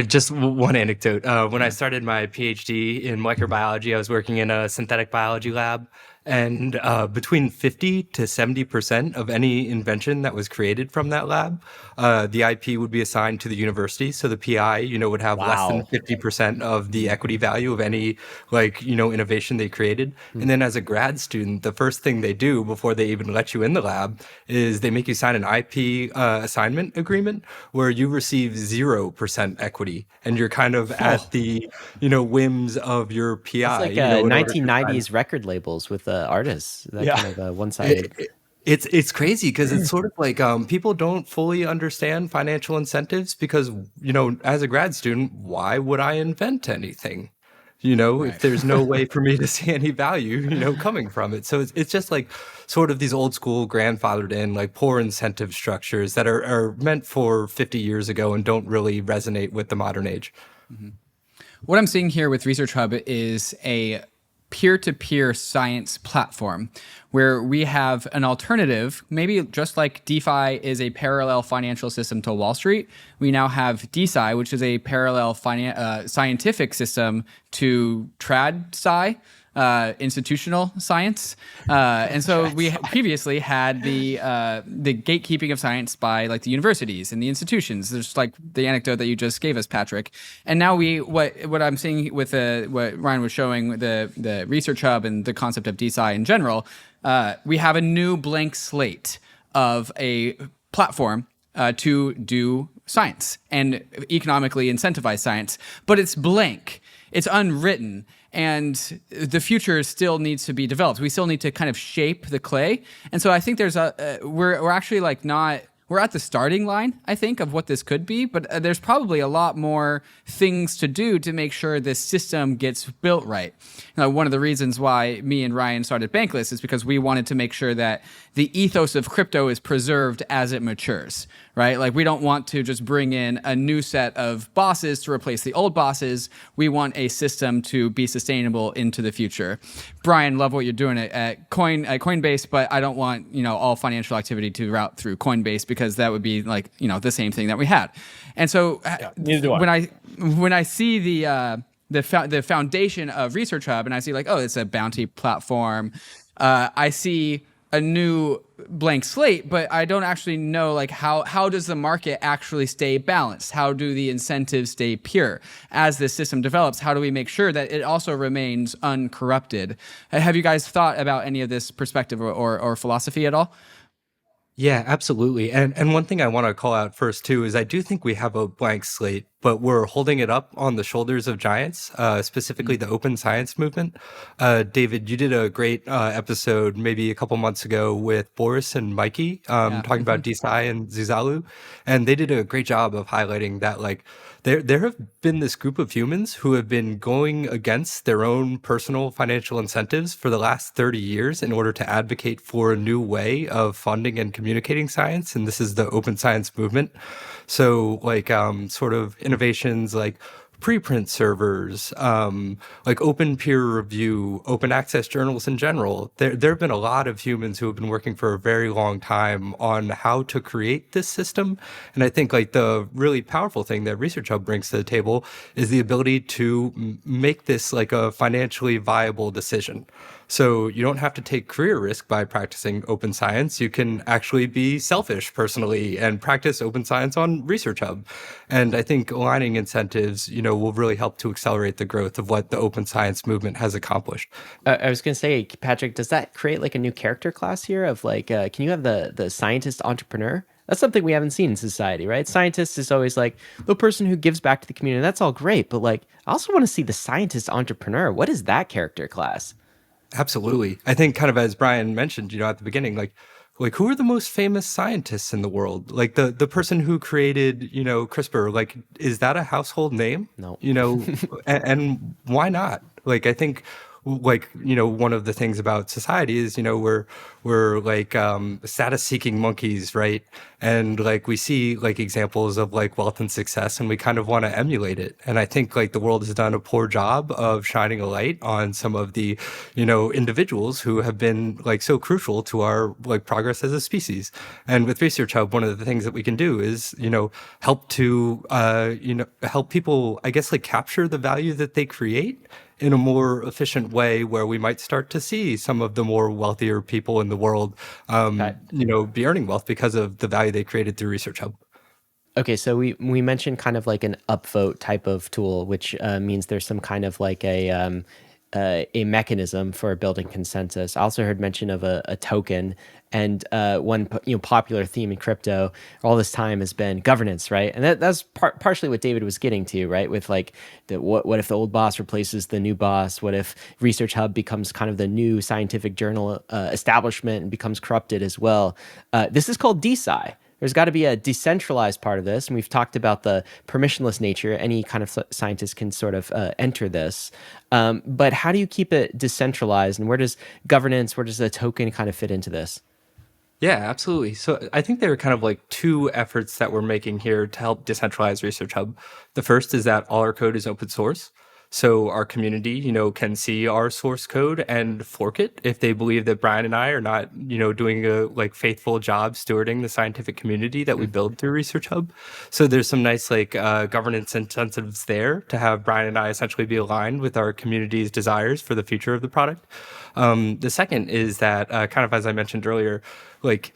Just one anecdote. When I started my PhD in molecular biology, I was working in a synthetic biology lab. And between 50 to 70% of any invention that was created from that lab, the IP would be assigned to the university. So the PI, would have less than 50% of the equity value of any, innovation they created. And then as a grad student, the first thing they do before they even let you in the lab is they make you sign an IP assignment agreement where you receive 0% equity. And you're kind of at the, whims of your PI. It's like 1990s record labels with artists, kind of one-sided. It's crazy because it's sort of like people don't fully understand financial incentives because, as a grad student, why would I invent anything? Right. If there's no way for me to see any value, coming from it. So it's just sort of these old school grandfathered in poor incentive structures that are meant for 50 years ago and don't really resonate with the modern age. Mm-hmm. What I'm seeing here with Research Hub is a peer-to-peer science platform where we have an alternative, maybe just like DeFi is a parallel financial system to Wall Street, we now have DeSci, which is a parallel scientific system to TradSci, institutional science. And so we previously had the gatekeeping of science by the universities and the institutions. There's the anecdote that you just gave us, Patrick. And now what I'm seeing with what Ryan was showing, the Research Hub and the concept of DeSci in general, we have a new blank slate of a platform to do science and economically incentivize science, but it's blank. It's unwritten. And the future still needs to be developed. We still need to kind of shape the clay. And so I think there's we're actually we're at the starting line, I think, of what this could be, but there's probably a lot more things to do to make sure this system gets built right. One of the reasons why me and Ryan started Bankless is because we wanted to make sure that the ethos of crypto is preserved as it matures, right? Like we don't want to just bring in a new set of bosses to replace the old bosses. We want a system to be sustainable into the future. Brian, love what you're doing at Coinbase, but I don't want, all financial activity to route through Coinbase because that would be like, the same thing that we had. And so neither do I. when I see the foundation of Research Hub and I see like, oh, it's a bounty platform, I see a new blank slate, but I don't actually know like how does the market actually stay balanced? How do the incentives stay pure? As this system develops, how do we make sure that it also remains uncorrupted? Have you guys thought about any of this perspective or philosophy at all? Yeah, absolutely. And one thing I want to call out first too is I do think we have a blank slate, but we're holding it up on the shoulders of giants, specifically the open science movement. David, you did a great episode maybe a couple months ago with Boris and Mikey talking about DeSci and Zuzalu, and they did a great job of highlighting that like there have been this group of humans who have been going against their own personal financial incentives for the last 30 years in order to advocate for a new way of funding and communicating science. And this is the open science movement. So like sort of innovations like preprint servers, like open peer review, open access journals in general. There have been a lot of humans who have been working for a very long time on how to create this system. And I think like the really powerful thing that Research Hub brings to the table is the ability to make this like a financially viable decision. So you don't have to take career risk by practicing open science. You can actually be selfish personally and practice open science on Research Hub. And I think aligning incentives, will really help to accelerate the growth of what the open science movement has accomplished. I was going to say, Patrick, does that create like a new character class here of like, can you have the scientist entrepreneur? That's something we haven't seen in society, right? Scientist is always like the person who gives back to the community. That's all great. But like, I also want to see the scientist entrepreneur. What is that character class? Absolutely. I think kind of as Brian mentioned, at the beginning, like who are the most famous scientists in the world? Like the person who created, CRISPR, like, is that a household name? No. And why not? Like, I think one of the things about society is, we're like status seeking monkeys, right? And like we see like examples of like wealth and success and we kind of want to emulate it. And I think like the world has done a poor job of shining a light on some of the, individuals who have been like so crucial to our like progress as a species. And with Research Hub, one of the things that we can do is, help to, help people, I guess, like capture the value that they create in a more efficient way where we might start to see some of the more wealthier people in the world, be earning wealth because of the value they created through Research Hub. Okay, so we mentioned kind of like an upvote type of tool, which means there's some kind of like a mechanism for building consensus. I also heard mention of a token, and one popular theme in crypto all this time has been governance, right? And that's partially what David was getting to, right? With like what if the old boss replaces the new boss? What if Research Hub becomes kind of the new scientific journal establishment and becomes corrupted as well? This is called DeSci. There's got to be a decentralized part of this. And we've talked about the permissionless nature. Any kind of scientist can sort of enter this. But how do you keep it decentralized? And where does governance, where does the token kind of fit into this? Yeah, absolutely. So I think there are kind of like two efforts that we're making here to help decentralize Research Hub. The first is that all our code is open source. So our community, can see our source code and fork it if they believe that Brian and I are not, doing a like faithful job stewarding the scientific community that we build through Research Hub. So there's some nice like governance incentives there to have Brian and I essentially be aligned with our community's desires for the future of the product. The second is that kind of as I mentioned earlier, like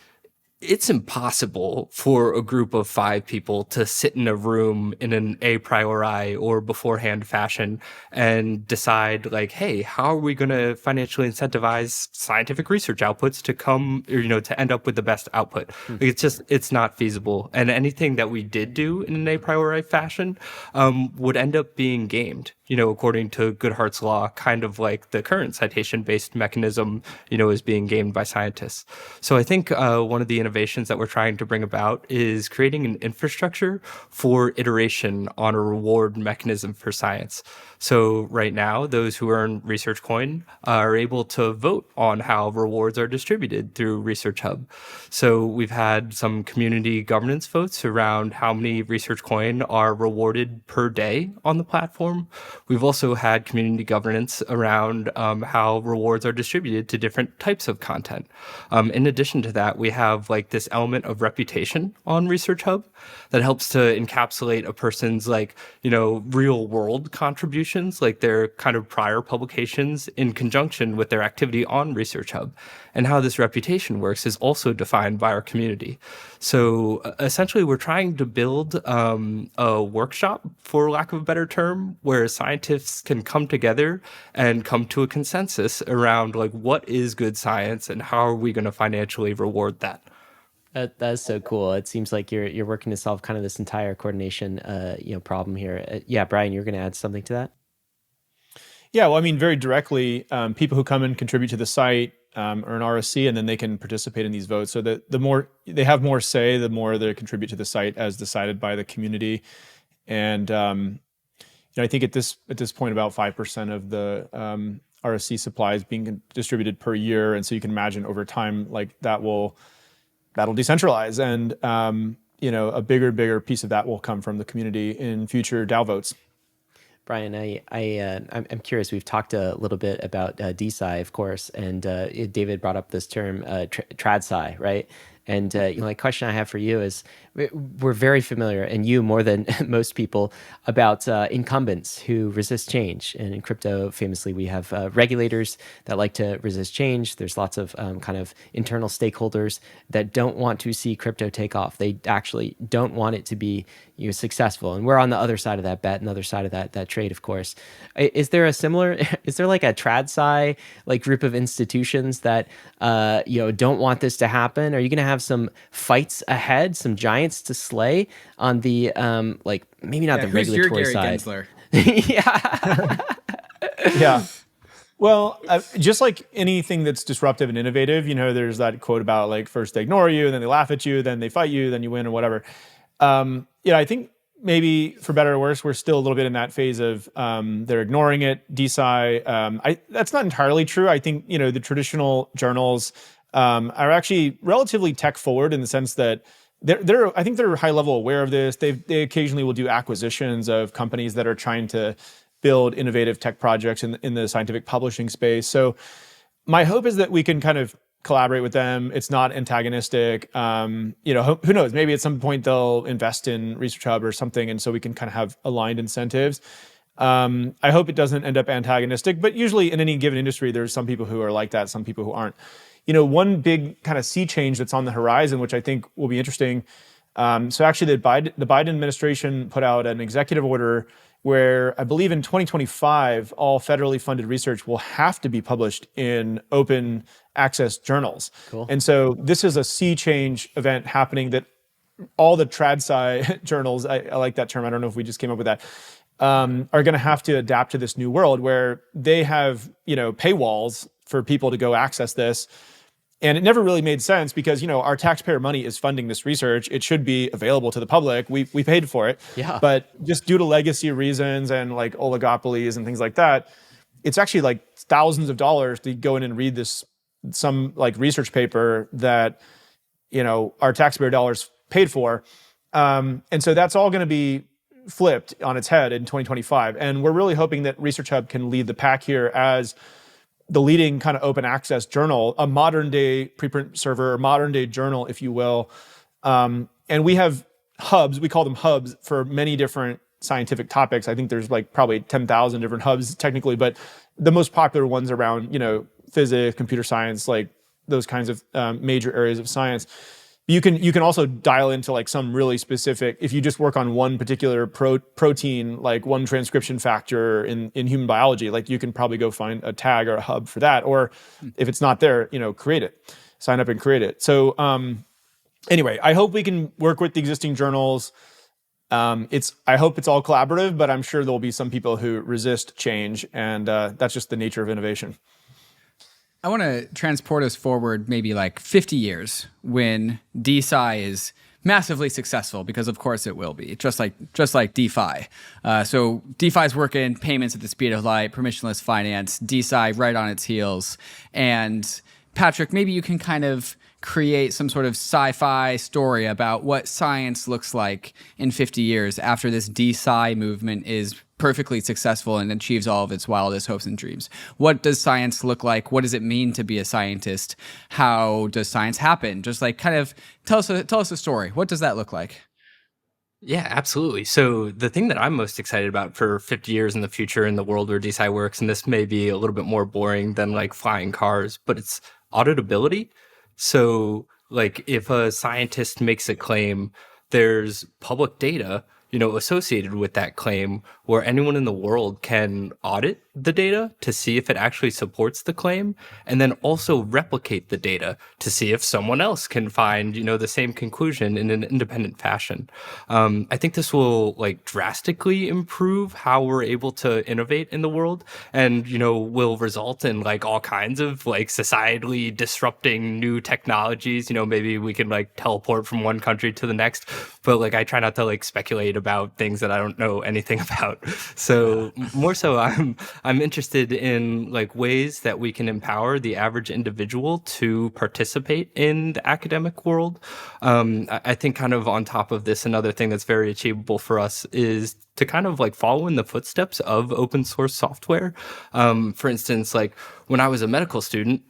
it's impossible for a group of 5 people to sit in a room in an a priori or beforehand fashion and decide like, hey, how are we going to financially incentivize scientific research outputs to come, or, to end up with the best output? Like, it's not feasible. And anything that we did do in an a priori fashion would end up being gamed. according to Goodhart's law, kind of like the current citation-based mechanism, is being gamed by scientists. So I think one of the innovations that we're trying to bring about is creating an infrastructure for iteration on a reward mechanism for science. So right now, those who earn Research Coin are able to vote on how rewards are distributed through Research Hub. So we've had some community governance votes around how many Research Coin are rewarded per day on the platform. We've also had community governance around how rewards are distributed to different types of content. In addition to that, we have like this element of reputation on Research Hub that helps to encapsulate a person's real world contributions, like their kind of prior publications in conjunction with their activity on Research Hub. And how this reputation works is also defined by our community. So essentially, we're trying to build a workshop, for lack of a better term, where scientists can come together and come to a consensus around like what is good science and how are we going to financially reward that. That's so cool. It seems like you're working to solve kind of this entire coordination problem here. Yeah, Brian, you're going to add something to that? Yeah, well, I mean, very directly, people who come and contribute to the site earn RSC, and then they can participate in these votes. So that the more they have more say, the more they contribute to the site as decided by the community. And I think at this point, about 5% of the RSC supply is being distributed per year, and so you can imagine over time, like that'll decentralize, and a bigger piece of that will come from the community in future DAO votes. Brian, I'm curious. We've talked a little bit about DeSci, of course, and David brought up this term TradSci, right? And the question I have for you is, we're very familiar, and you more than most people, about incumbents who resist change. And in crypto, famously, we have regulators that like to resist change. There's lots of kind of internal stakeholders that don't want to see crypto take off. They actually don't want it to be successful. And we're on the other side of that bet, and the other side of that trade, of course. Is there like a TradSci group of institutions that don't want this to happen? Are you going to have some fights ahead, some giants to slay on the maybe not the regulatory side? Yeah. Yeah. Well, just like anything that's disruptive and innovative, there's that quote about like first they ignore you, then they laugh at you, then they fight you, then you win or whatever. I think maybe for better or worse, we're still a little bit in that phase of they're ignoring it. DeSci, that's not entirely true. I think the traditional journals are actually relatively tech forward in the sense that I think they're high level aware of this. They occasionally will do acquisitions of companies that are trying to build innovative tech projects in the scientific publishing space. So my hope is that we can kind of collaborate with them. It's not antagonistic. Who knows? Maybe at some point they'll invest in Research Hub or something, and so we can kind of have aligned incentives. I hope it doesn't end up antagonistic, but usually in any given industry, there's some people who are like that, some people who aren't. One big kind of sea change that's on the horizon, which I think will be interesting. So actually, the Biden administration put out an executive order where I believe in 2025, all federally funded research will have to be published in open access journals. Cool. And so this is a sea change event happening that all the TradSci journals, I like that term, I don't know if we just came up with that, are going to have to adapt to this new world where they have, paywalls for people to go access this. And it never really made sense because, our taxpayer money is funding this research. It should be available to the public. We paid for it. Yeah. But just due to legacy reasons and like oligopolies and things like that, it's actually like thousands of dollars to go in and read some like research paper that, our taxpayer dollars paid for. And so that's all going to be flipped on its head in 2025. And we're really hoping that Research Hub can lead the pack here as the leading kind of open access journal, a modern day preprint server, or modern day journal, if you will. And we have hubs, we call them hubs for many different scientific topics. I think there's like probably 10,000 different hubs technically, but the most popular ones around, physics, computer science, like those kinds of major areas of science. You can also dial into like some really specific, if you just work on one particular protein, like one transcription factor in human biology, like you can probably go find a tag or a hub for that. Or if it's not there, create it, sign up and create it. So anyway, I hope we can work with the existing journals. I hope it's all collaborative, but I'm sure there'll be some people who resist change, and that's just the nature of innovation. I want to transport us forward maybe like 50 years when DeSci is massively successful, because of course it will be, just like DeFi. So DeFi is working payments at the speed of light, permissionless finance, DeSci right on its heels. And Patrick, maybe you can kind of create some sort of sci-fi story about what science looks like in 50 years after this DeSci movement is perfectly successful and achieves all of its wildest hopes and dreams. What does science look like? What does it mean to be a scientist? How does science happen? Just like kind of tell us a story. What does that look like? Yeah, absolutely. So the thing that I'm most excited about for 50 years in the future in the world where DeSci works, and this may be a little bit more boring than like flying cars, but it's auditability. So like if a scientist makes a claim, there's public data, associated with that claim where anyone in the world can audit the data to see if it actually supports the claim, and then also replicate the data to see if someone else can find, the same conclusion in an independent fashion. I think this will like drastically improve how we're able to innovate in the world, and, will result in like all kinds of like societally disrupting new technologies. Maybe we can like teleport from one country to the next, but like I try not to like speculate about things that I don't know anything about. So more so I'm interested in like ways that we can empower the average individual to participate in the academic world. I think kind of on top of this, another thing that's very achievable for us is to kind of like follow in the footsteps of open source software. For instance, like when I was a medical student,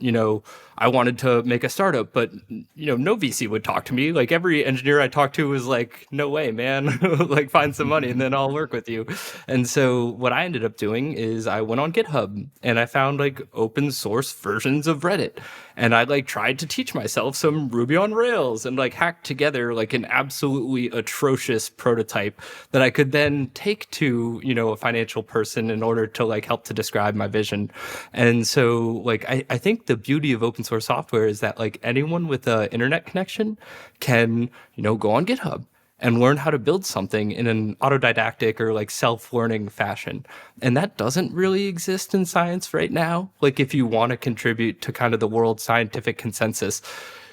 I wanted to make a startup, but, no VC would talk to me. Like every engineer I talked to was like, no way, man, like find some money and then I'll work with you. And so what I ended up doing is I went on GitHub and I found like open source versions of Reddit. And I like tried to teach myself some Ruby on Rails and like hacked together like an absolutely atrocious prototype that I could then take to, a financial person in order to like help to describe my vision. And so like, I think the beauty of open source software is that like anyone with an internet connection can, go on GitHub and learn how to build something in an autodidactic or like self-learning fashion. And that doesn't really exist in science right now. Like if you want to contribute to kind of the world scientific consensus,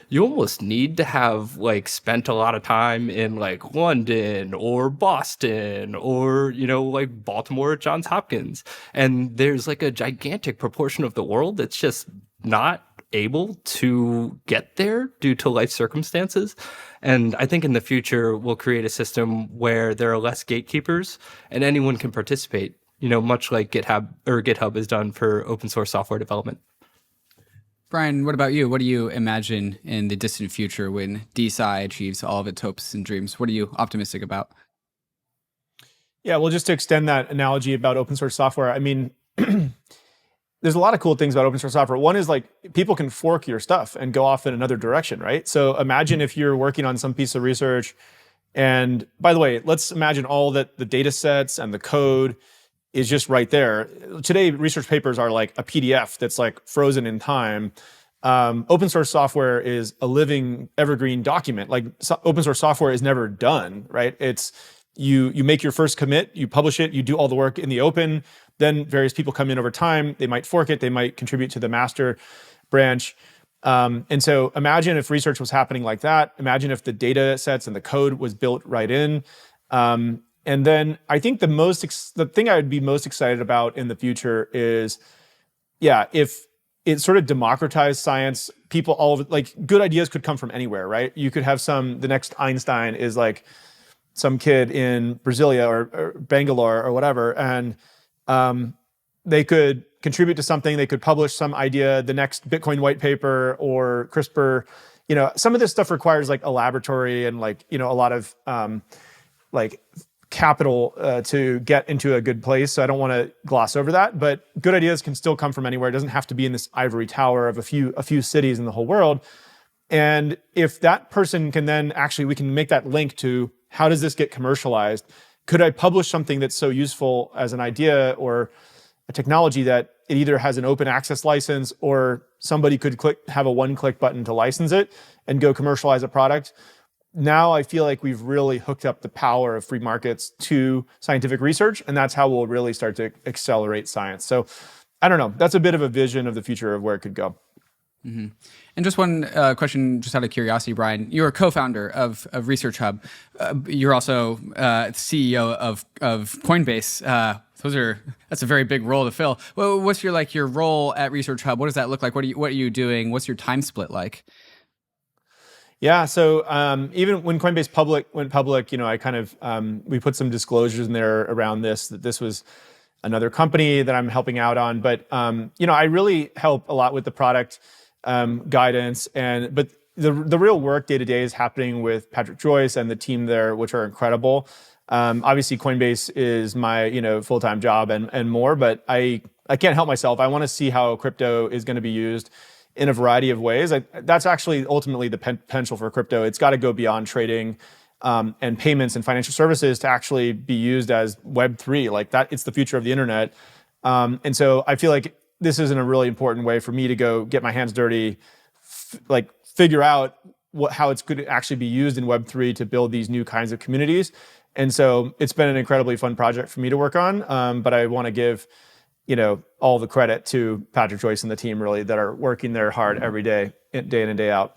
you almost need to have like spent a lot of time in like London or Boston or, like Baltimore at Johns Hopkins. And there's like a gigantic proportion of the world that's just not able to get there due to life circumstances. And I think in the future, we'll create a system where there are less gatekeepers and anyone can participate, much like GitHub has done for open source software development. Brian, what about you? What do you imagine in the distant future when DeSci achieves all of its hopes and dreams? What are you optimistic about? Yeah, well, just to extend that analogy about open source software, I mean, there's a lot of cool things about open source software. One is like people can fork your stuff and go off in another direction, right? So imagine if you're working on some piece of research, and by the way, let's imagine all that the data sets and the code is just right there. Today, research papers are like a PDF that's like frozen in time. Open source software is a living evergreen document. Like open source software is never done, right? It's you make your first commit, you publish it, you do all the work in the open. Then various people come in over time. They might fork it. They might contribute to the master branch. And so imagine if research was happening like that. Imagine if the data sets and the code was built right in. And then I think the thing I would be most excited about in the future is, if it sort of democratized science, like good ideas could come from anywhere, right? You could have the next Einstein is like some kid in Brasilia or Bangalore or whatever. And they could contribute to something, they could publish some idea, the next Bitcoin white paper or CRISPR. Some of this stuff requires like a laboratory and like, a lot of like capital to get into a good place. So I don't want to gloss over that, but good ideas can still come from anywhere. It doesn't have to be in this ivory tower of a few cities in the whole world. And if that person can then we can make that link to how does this get commercialized? Could I publish something that's so useful as an idea or a technology that it either has an open access license or somebody could have a one-click button to license it and go commercialize a product? now I feel like we've really hooked up the power of free markets to scientific research, and that's how we'll really start to accelerate science. So I don't know. That's a bit of a vision of the future of where it could go. Mm-hmm. And just one question, just out of curiosity, Brian, you're a co-founder of Research Hub. You're also CEO of Coinbase. That's a very big role to fill. Well, what's your role at Research Hub? What does that look like? What are you doing? What's your time split like? Yeah, so even when Coinbase went public, I kind of we put some disclosures in there around this, that this was another company that I'm helping out on. But I really help a lot with the product guidance, but the real work day to day is happening with Patrick Joyce and the team there, which are incredible. Obviously, Coinbase is my full-time job and more, but I can't help myself. I want to see how crypto is going to be used in a variety of ways. That's actually ultimately the potential for crypto. It's got to go beyond trading and payments and financial services to actually be used as Web3. Like that, it's the future of the internet. And so I feel like this isn't a really important way for me to go get my hands dirty, figure out how it's going to actually be used in Web3 to build these new kinds of communities. And so it's been an incredibly fun project for me to work on. But I want to give, all the credit to Patrick Joyce and the team really that are working there hard every day, day in and day out.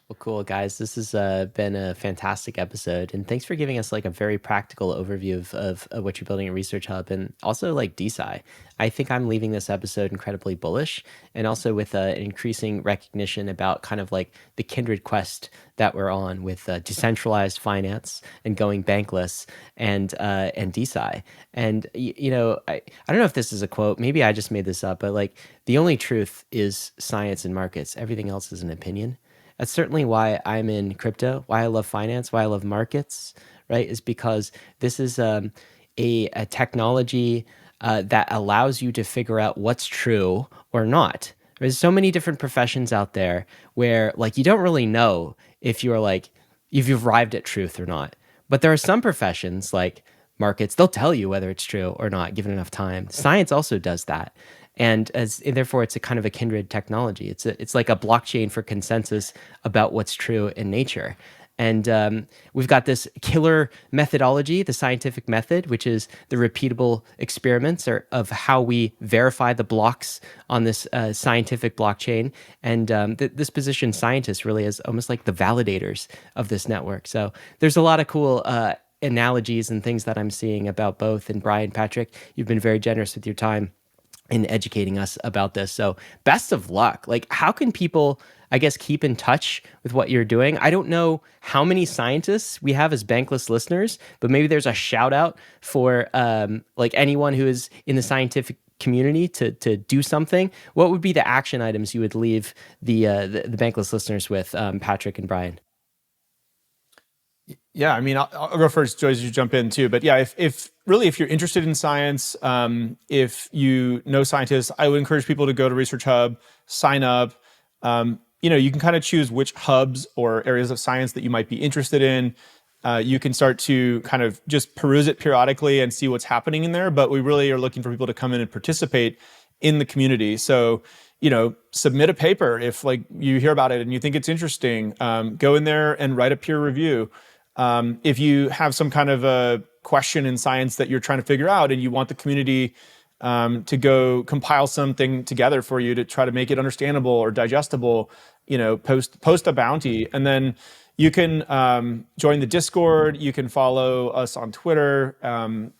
Well, cool, guys. This has been a fantastic episode, and thanks for giving us a very practical overview of what you're building at Research Hub, and also DeSci. I think I'm leaving this episode incredibly bullish, and also with an increasing recognition about kind of the kindred quest that we're on with decentralized finance and going bankless and DeSci. And I don't know if this is a quote. Maybe I just made this up, but the only truth is science and markets. Everything else is an opinion. That's certainly why I'm in crypto, why I love finance, why I love markets, right? Is because this is a technology that allows you to figure out what's true or not. There's so many different professions out there where you don't really know if if you've arrived at truth or not. But there are some professions like markets, they'll tell you whether it's true or not, given enough time. Science also does that. And therefore, it's a kind of a kindred technology. It's like a blockchain for consensus about what's true in nature. And we've got this killer methodology, the scientific method, which is the repeatable experiments of how we verify the blocks on this scientific blockchain. And this positions scientists really as almost like the validators of this network. So there's a lot of cool analogies and things that I'm seeing about both. And Brian, Patrick, you've been very generous with your time in educating us about this. So best of luck. How can people, I guess, keep in touch with what you're doing? I don't know how many scientists we have as Bankless listeners, but maybe there's a shout out for anyone who is in the scientific community to do something. What would be the action items you would leave the Bankless listeners with, Patrick and Brian? Yeah, I mean, I'll go first, Joyce, you jump in too. But yeah, if you're interested in science, if you know scientists, I would encourage people to go to Research Hub, sign up. You can kind of choose which hubs or areas of science that you might be interested in. You can start to kind of just peruse it periodically and see what's happening in there. But we really are looking for people to come in and participate in the community. So, submit a paper if you hear about it and you think it's interesting. Go in there and write a peer review. If you have some kind of a question in science that you're trying to figure out and you want the community to go compile something together for you to try to make it understandable or digestible, post a bounty. And then you can join the Discord. You can follow us on Twitter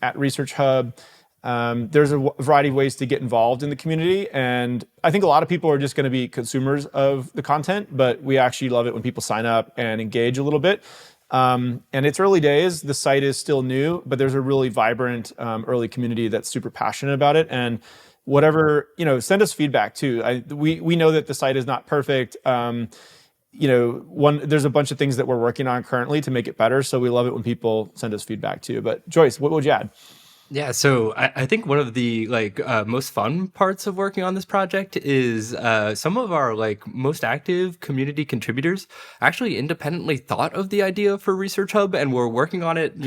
at Research Hub. There's a variety of ways to get involved in the community. And I think a lot of people are just going to be consumers of the content, but we actually love it when people sign up and engage a little bit. And it's early days. The site is still new, but there's a really vibrant early community that's super passionate about it. And whatever, send us feedback too. We know that the site is not perfect. There's a bunch of things that we're working on currently to make it better. So we love it when people send us feedback too. But Joyce, what would you add? Yeah, so I think one of the most fun parts of working on this project is some of our most active community contributors actually independently thought of the idea for Research Hub and were working on it,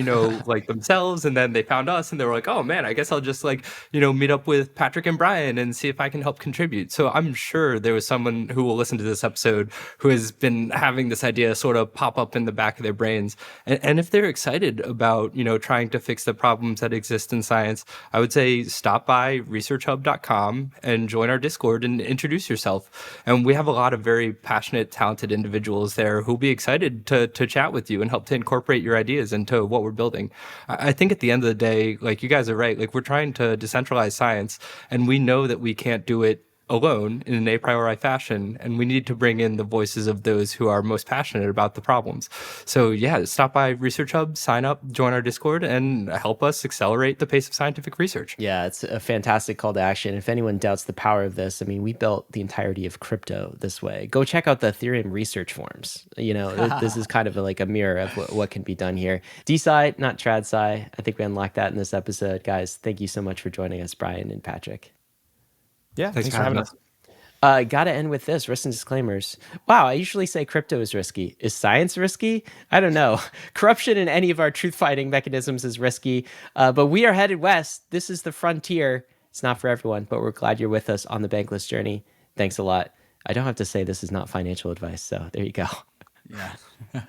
themselves, and then they found us and they were like, oh man, I guess I'll just meet up with Patrick and Brian and see if I can help contribute. So I'm sure there was someone who will listen to this episode who has been having this idea sort of pop up in the back of their brains, and if they're excited about trying to fix the problems that exist in science, I would say stop by researchhub.com and join our Discord and introduce yourself. And we have a lot of very passionate, talented individuals there who'll be excited to chat with you and help to incorporate your ideas into what we're building. I think at the end of the day, you guys are right, we're trying to decentralize science, and we know that we can't do it alone in an a priori fashion, and we need to bring in the voices of those who are most passionate about the problems. So yeah, stop by Research Hub, sign up, join our Discord, and help us accelerate the pace of scientific research. Yeah, it's a fantastic call to action. If anyone doubts the power of this, I mean, we built the entirety of crypto this way. Go check out the Ethereum research forums. This is kind of like a mirror of what can be done here. DeSci, not TradSci. I think we unlocked that in this episode. Guys, thank you so much for joining us, Brian and Patrick. Yeah, thanks for having us. Gotta end with this, risks and disclaimers. Wow, I usually say crypto is risky. Is science risky? I don't know. Corruption in any of our truth-fighting mechanisms is risky, but we are headed west. This is the frontier. It's not for everyone, but we're glad you're with us on the Bankless journey. Thanks a lot. I don't have to say this is not financial advice, so there you go. Yeah.